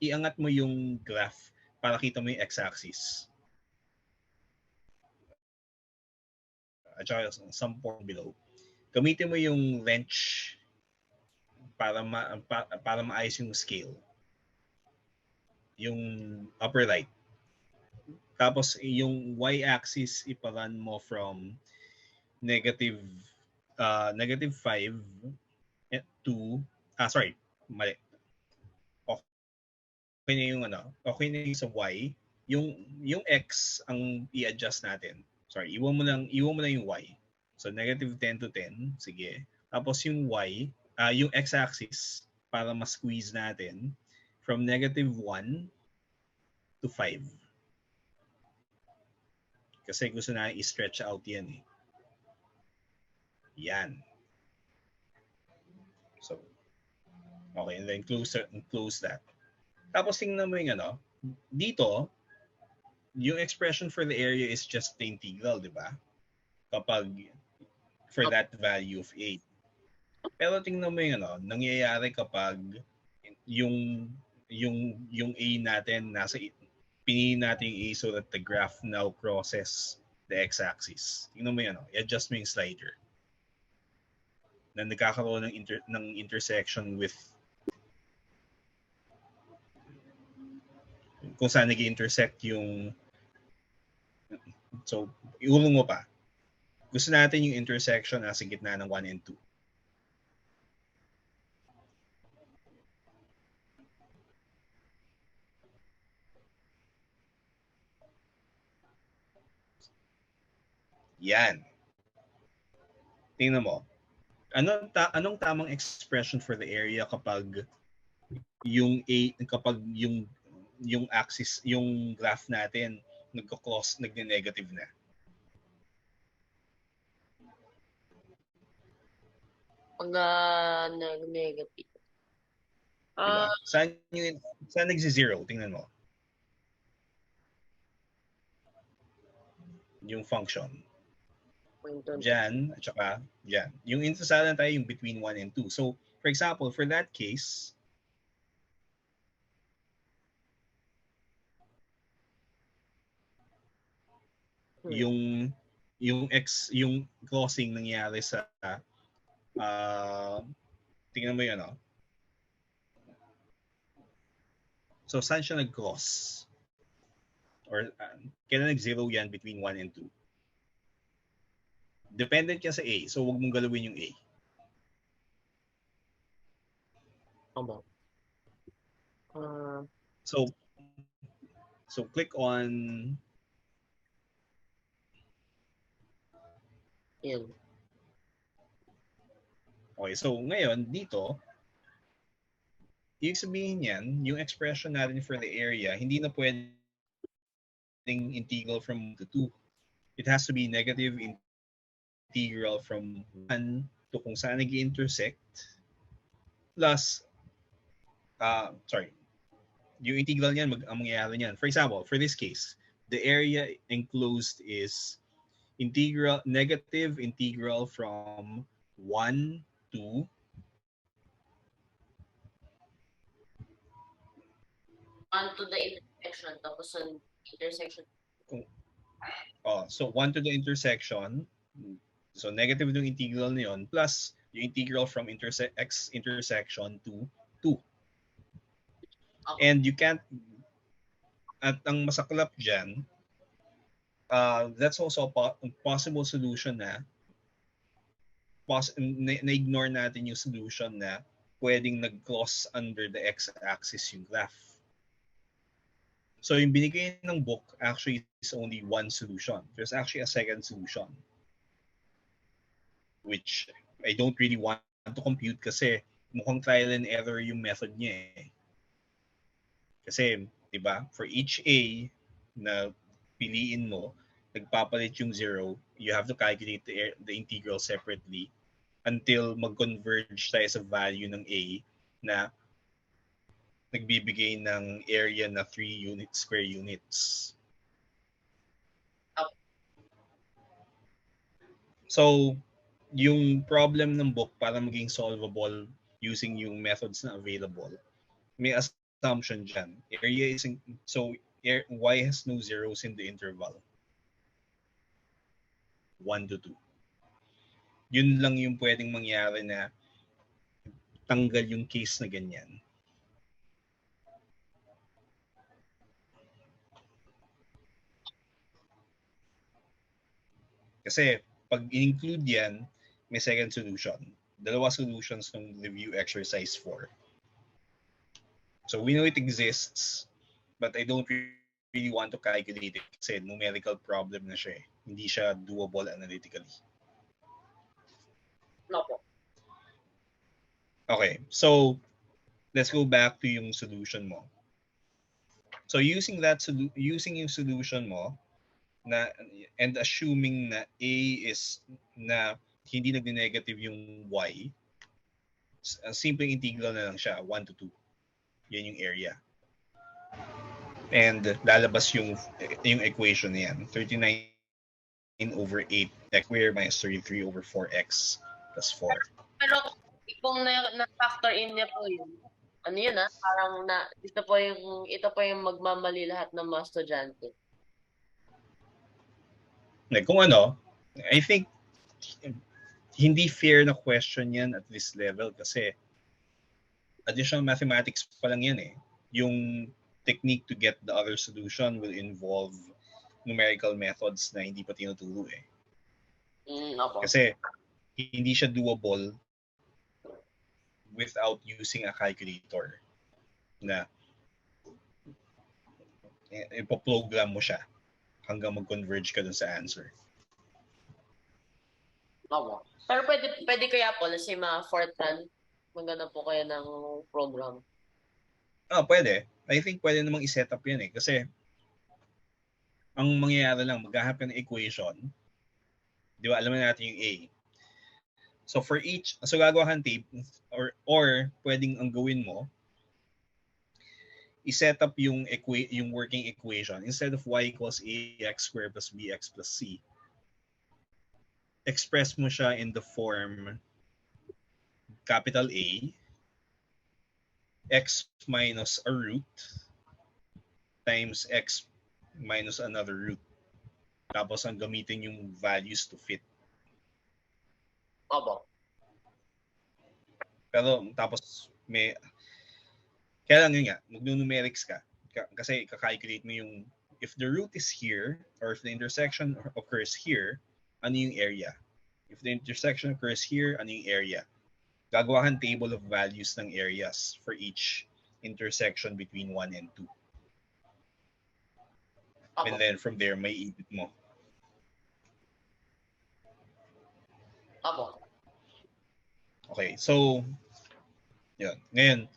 Iangat mo yung graph para kita mo yung x-axis. At saka some point below. Gamitin mo yung wrench para maayos yung scale. Yung upper right. Tapos yung y-axis iparan mo from negative 5 to mali. Okay na yung okay na yung sa y. Yung x ang i-adjust natin. Sorry, iwan mo lang yung y. So negative 10 to 10, sige. Tapos yung y, yung x-axis para ma-squeeze natin from negative 1 to 5. Kasi gusto na i-stretch out yan eh. Yan. So, okay, and then close that. Tapos tingnan mo yung dito, yung expression for the area is just the integral, di ba? Kapag for that value of a. Pero tingnan mo yung nangyayari kapag yung a natin nasa pinili natin yung a so that the graph now crosses the x-axis. Tingnan mo yung i-adjust mo yung slider. Na nagkakaroon ng intersection with kung saan nag-intersect yung so, iulong mo pa. Gusto natin yung intersection nasa gitna ng 1 and 2. Yan. Tingnan mo. Anong tamang expression for the area kapag yung axis, yung graph natin nagko-cross, nagne-negative na? Pag nag-negative. Diba? Saan nagsi-zero? Tingnan mo. Yung function. Diyan, at saka diyan. Yung intersalan tayo yung between 1 and 2. So, for example, for that case, yung crossing nangyari sa tingnan mo yun, So, saan siya nag-cross? Or kailan nag-zero yan between 1 and 2? Dependent yan sa A. So, huwag mong galawin yung A. So click on yan. Okay, so ngayon dito ibig sabihin yan, yung expression natin for the area, hindi na pwedeng integral from 1 to 2. It has to be negative integral from 1 to kung saan nag-intersect plus, sorry, yung integral niyan, ang mangyayari niyan. For example, for this case, the area enclosed is negative integral from 1 to 1 to the intersection, tapos ang intersection. So 1 to the intersection. So negative yung integral na yun, plus yung integral from x intersection to 2. And you can't, at ang masaklap dyan, that's also a possible solution na na-ignore natin yung solution na pwedeng nag-cross under the x-axis yung graph. So yung binigay ng book actually is only one solution. There's actually a second solution, which I don't really want to compute kasi mukhang trial and error yung method niya eh. Kasi, di ba, for each A na piliin mo, nagpapalit yung 0, you have to calculate the integral separately until mag-converge tayo sa value ng A na nagbibigay ng area na 3 square units. So, yung problem ng book para maging solvable using yung methods na available, may assumption dyan. Area is y has no zeros in the interval. 1 to 2. Yun lang yung pwedeng mangyari na tanggal yung case na ganyan. Kasi pag in-include yan, may second solution. Dalawa solutions ng review exercise 4. So we know it exists, but I don't really want to calculate it kasi numerical problem na siya eh. Hindi siya doable analytically. No po. Okay, so let's go back to yung solution mo. So using yung solution mo, na and assuming na A is na hindi nagne-negative yung y, simple integral na lang siya, 1 to 2. Yan yung area. And lalabas yung equation na yan, 39 over 8 x squared minus 33 over 4x plus 4. Pero kung na-factor in niya po yun, ano yun parang ito po yung magmamali lahat ng mga estudyante. Kung ano, I think hindi fair na question yan at this level kasi additional mathematics pa lang yan eh. Yung technique to get the other solution will involve numerical methods na hindi pa tinuturo eh. Kasi hindi siya doable without using a calculator na ipo-program mo siya hanggang mag-converge ka dun sa answer. Oo. Pero pwede kaya po, let's say mga Fortran, maganda po kaya ng program. Pwede. I think pwede namang i-set up yan eh. Kasi ang mangyayari lang, maghahanap ng equation. Di ba, alam natin yung A. So for each, so gagawahan tape, or pwedeng ang gawin mo, i-set up yung working equation. Instead of y equals ax squared plus bx plus c, express mo siya in the form capital A, x minus a root times x minus another root. Tapos ang gamitin yung values to fit. Opo. Pero tapos kaya lang yun nga, mag-numerics ka. Kasi kakalculate mo yung, if the root is here, or if the intersection occurs here, ano yung area? If the intersection occurs here, ano yung area? Gagawahan table of values ng areas for each intersection between 1 and 2. And then from there, may ipit mo. Okay, so, yun. Ngayon,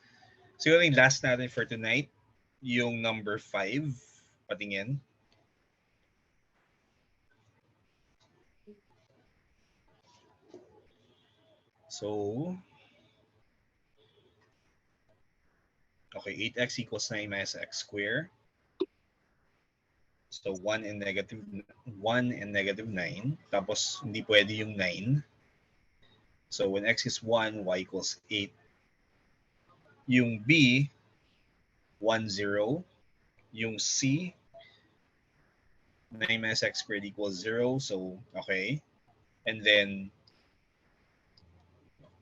siguro yung last natin for tonight, yung number 5, patingin. So, Okay, 8x equals 9 minus x squared. So 1 and negative 9. Tapos hindi pwede yung 9. So when x is 1, y equals 8. Yung b, 1, 0. Yung c, 9 minus x squared equals 0. So, okay. And then,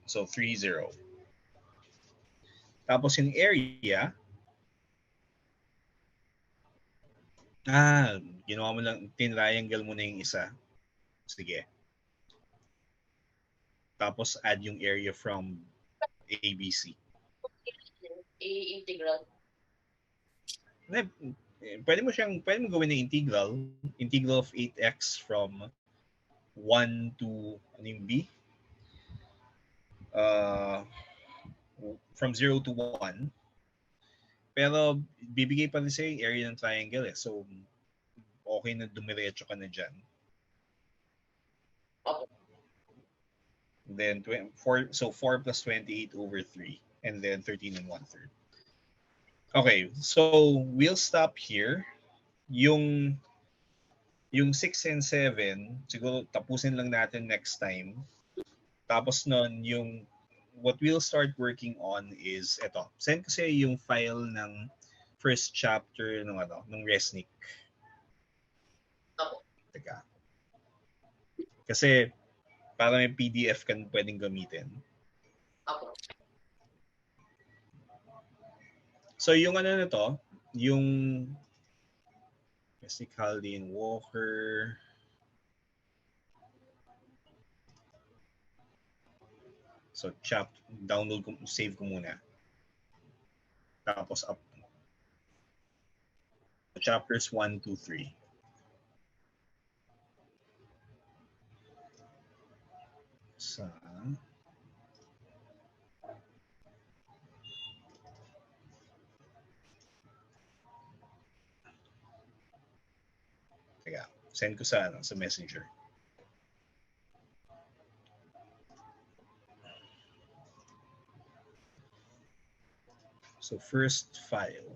so 3, 0. Tapos yung area, ginawa mo lang, tinriangle mo na yung isa. Sige. Tapos add yung area from ABC. I-integral. Pwede mo gawin na integral of 8x from 1 to, ano yung B? From 0 to 1. Pero bibigay pa rin sa'yo yung area ng triangle eh. So, okay na dumiretso ka na dyan. Okay. Then 4 plus 28 over 3. And then 13 and 1/3. Okay, so we'll stop here. Yung 6 and 7, siguro tapusin lang natin next time. Tapos nun, what we'll start working on is ito. Send ko sa'yo yung file ng first chapter ng Resnick. Teka. Kasi para may PDF ka pwedeng gamitin. So yung na to, yung Resnick, Haldane, Walker. So download ko, save ko muna. Tapos up. Chapters 1, 2, 3. Sa Teka, send ko sa Messenger. So first file.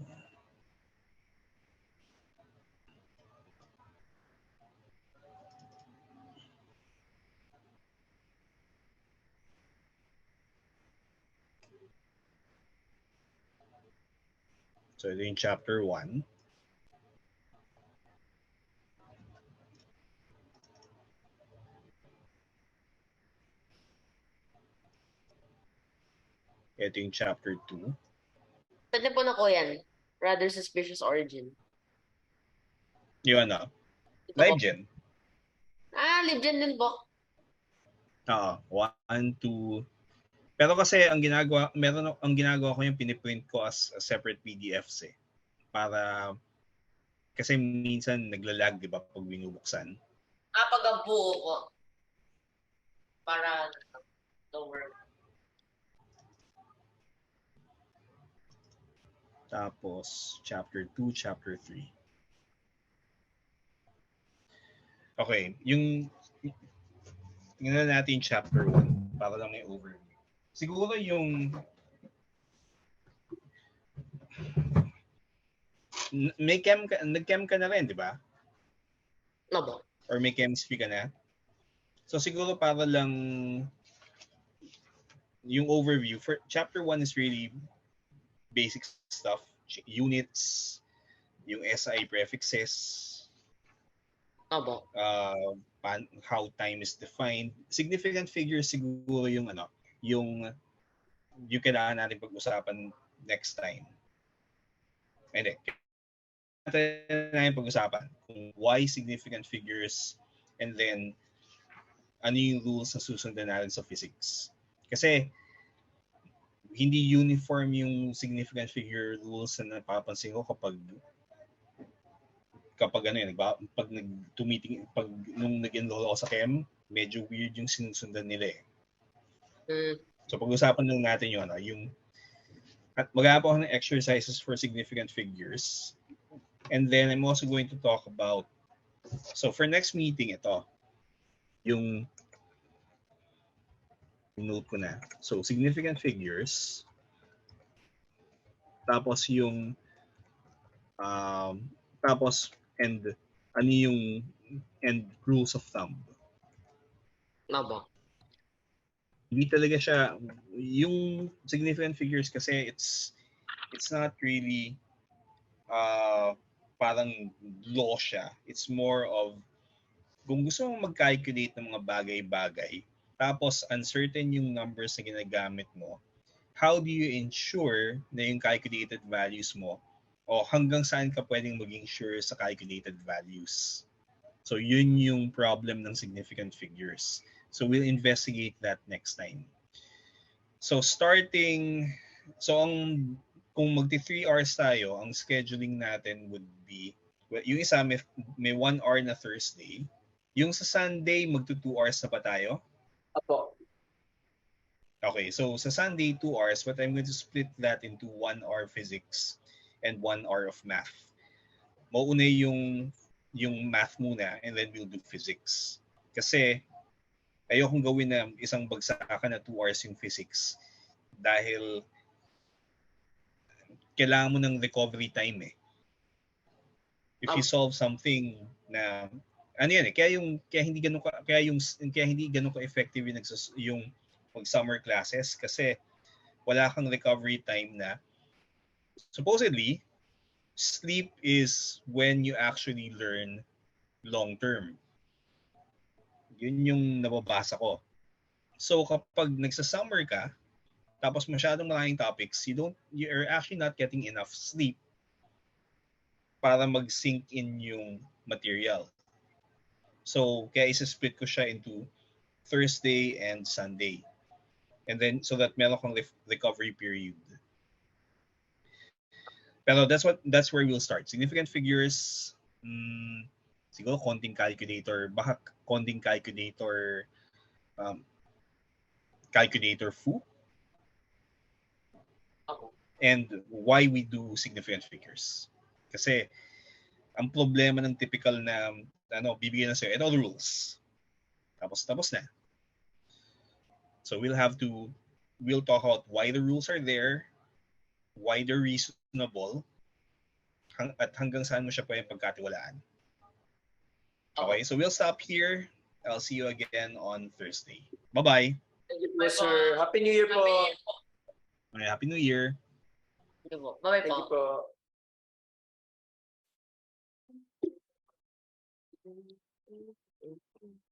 So ito yung chapter 1. Ito yung chapter 2. Pwede po na ko yan. Rather suspicious origin. Yung LiveGen. LiveGen din po. 1, 2. Pero kasi ang ginagawa ko yung piniprint ko as a separate PDFs eh. Para kasi minsan naglalag, di ba, pag binubuksan. Pag ang buo ko. Para lower. Tapos chapter 2, chapter 3. Okay, tingnan natin yung chapter 1 para lang may overview. Siguro yung nag-chem ka na rin, di ba? No ba? Or may chemistry ka na? So siguro para lang yung overview for chapter 1 is really basic stuff, units, yung SI prefixes, how time is defined. Significant figures siguro yung yung kailangan natin pag-usapan next time. Hindi. Natin pag-usapan kung why significant figures and then ano yung rules na susundan natin sa physics. Kasi hindi uniform yung significant figure rules na napapansin ko kapag nung nag-enroll ako sa chem, medyo weird yung sinusundan nila eh. So pag-usapan lang natin yung at mag-aapa ako ng exercises for significant figures. And then I'm also going to talk about, so for next meeting, ito, yung note ko na. So significant figures. Tapos yung tapos and ano yung and rules of thumb. Opo. Hindi talaga siya yung significant figures kasi it's not really parang law siya. It's more of kung gusto mong mag-calculate ng mga bagay-bagay, tapos uncertain yung numbers na ginagamit mo, how do you ensure na yung calculated values mo o hanggang saan ka pwedeng maging sure sa calculated values? So yun yung problem ng significant figures. So we'll investigate that next time. So kung magti 3 hours tayo, ang scheduling natin would be, yung isa may 1 hour na Thursday. Yung sa Sunday, magto 2 hours na pa tayo? Apo. Okay, so sa Sunday, 2 hours, but I'm going to split that into 1 hour physics and 1 hour of math. Mauna yung math muna and then we'll do physics. Kasi ayokong gawin na isang bagsakan na 2 hours yung physics dahil kailangan mo ng recovery time eh. If you solve something na ano yan eh, kaya hindi ganun ka effective yung mag-summer classes kasi wala kang recovery time na supposedly sleep is when you actually learn long term. Yun yung nababasa ko. So kapag nagsa-summer ka, tapos masyadong maraming topics, you're actually not getting enough sleep para mag-sink in yung material. So kaya isa-split ko siya into Thursday and Sunday. And then so that meron kang recovery period. Pero that's where we'll start. Significant figures, siguro konting calculator, baka konting calculator foo. And why we do significant figures. Kasi ang problema ng typical na bibigyan na sa'yo, ito the rules. Tapos na. So we'll talk about why the rules are there, why they're reasonable, at hanggang saan mo siya pwedeng pagkatiwalaan. Okay, so we'll stop here. I'll see you again on Thursday. Bye-bye. Thank you po, sir. Happy New Year po. Okay, Happy New Year. Bye-bye Thank you po. po.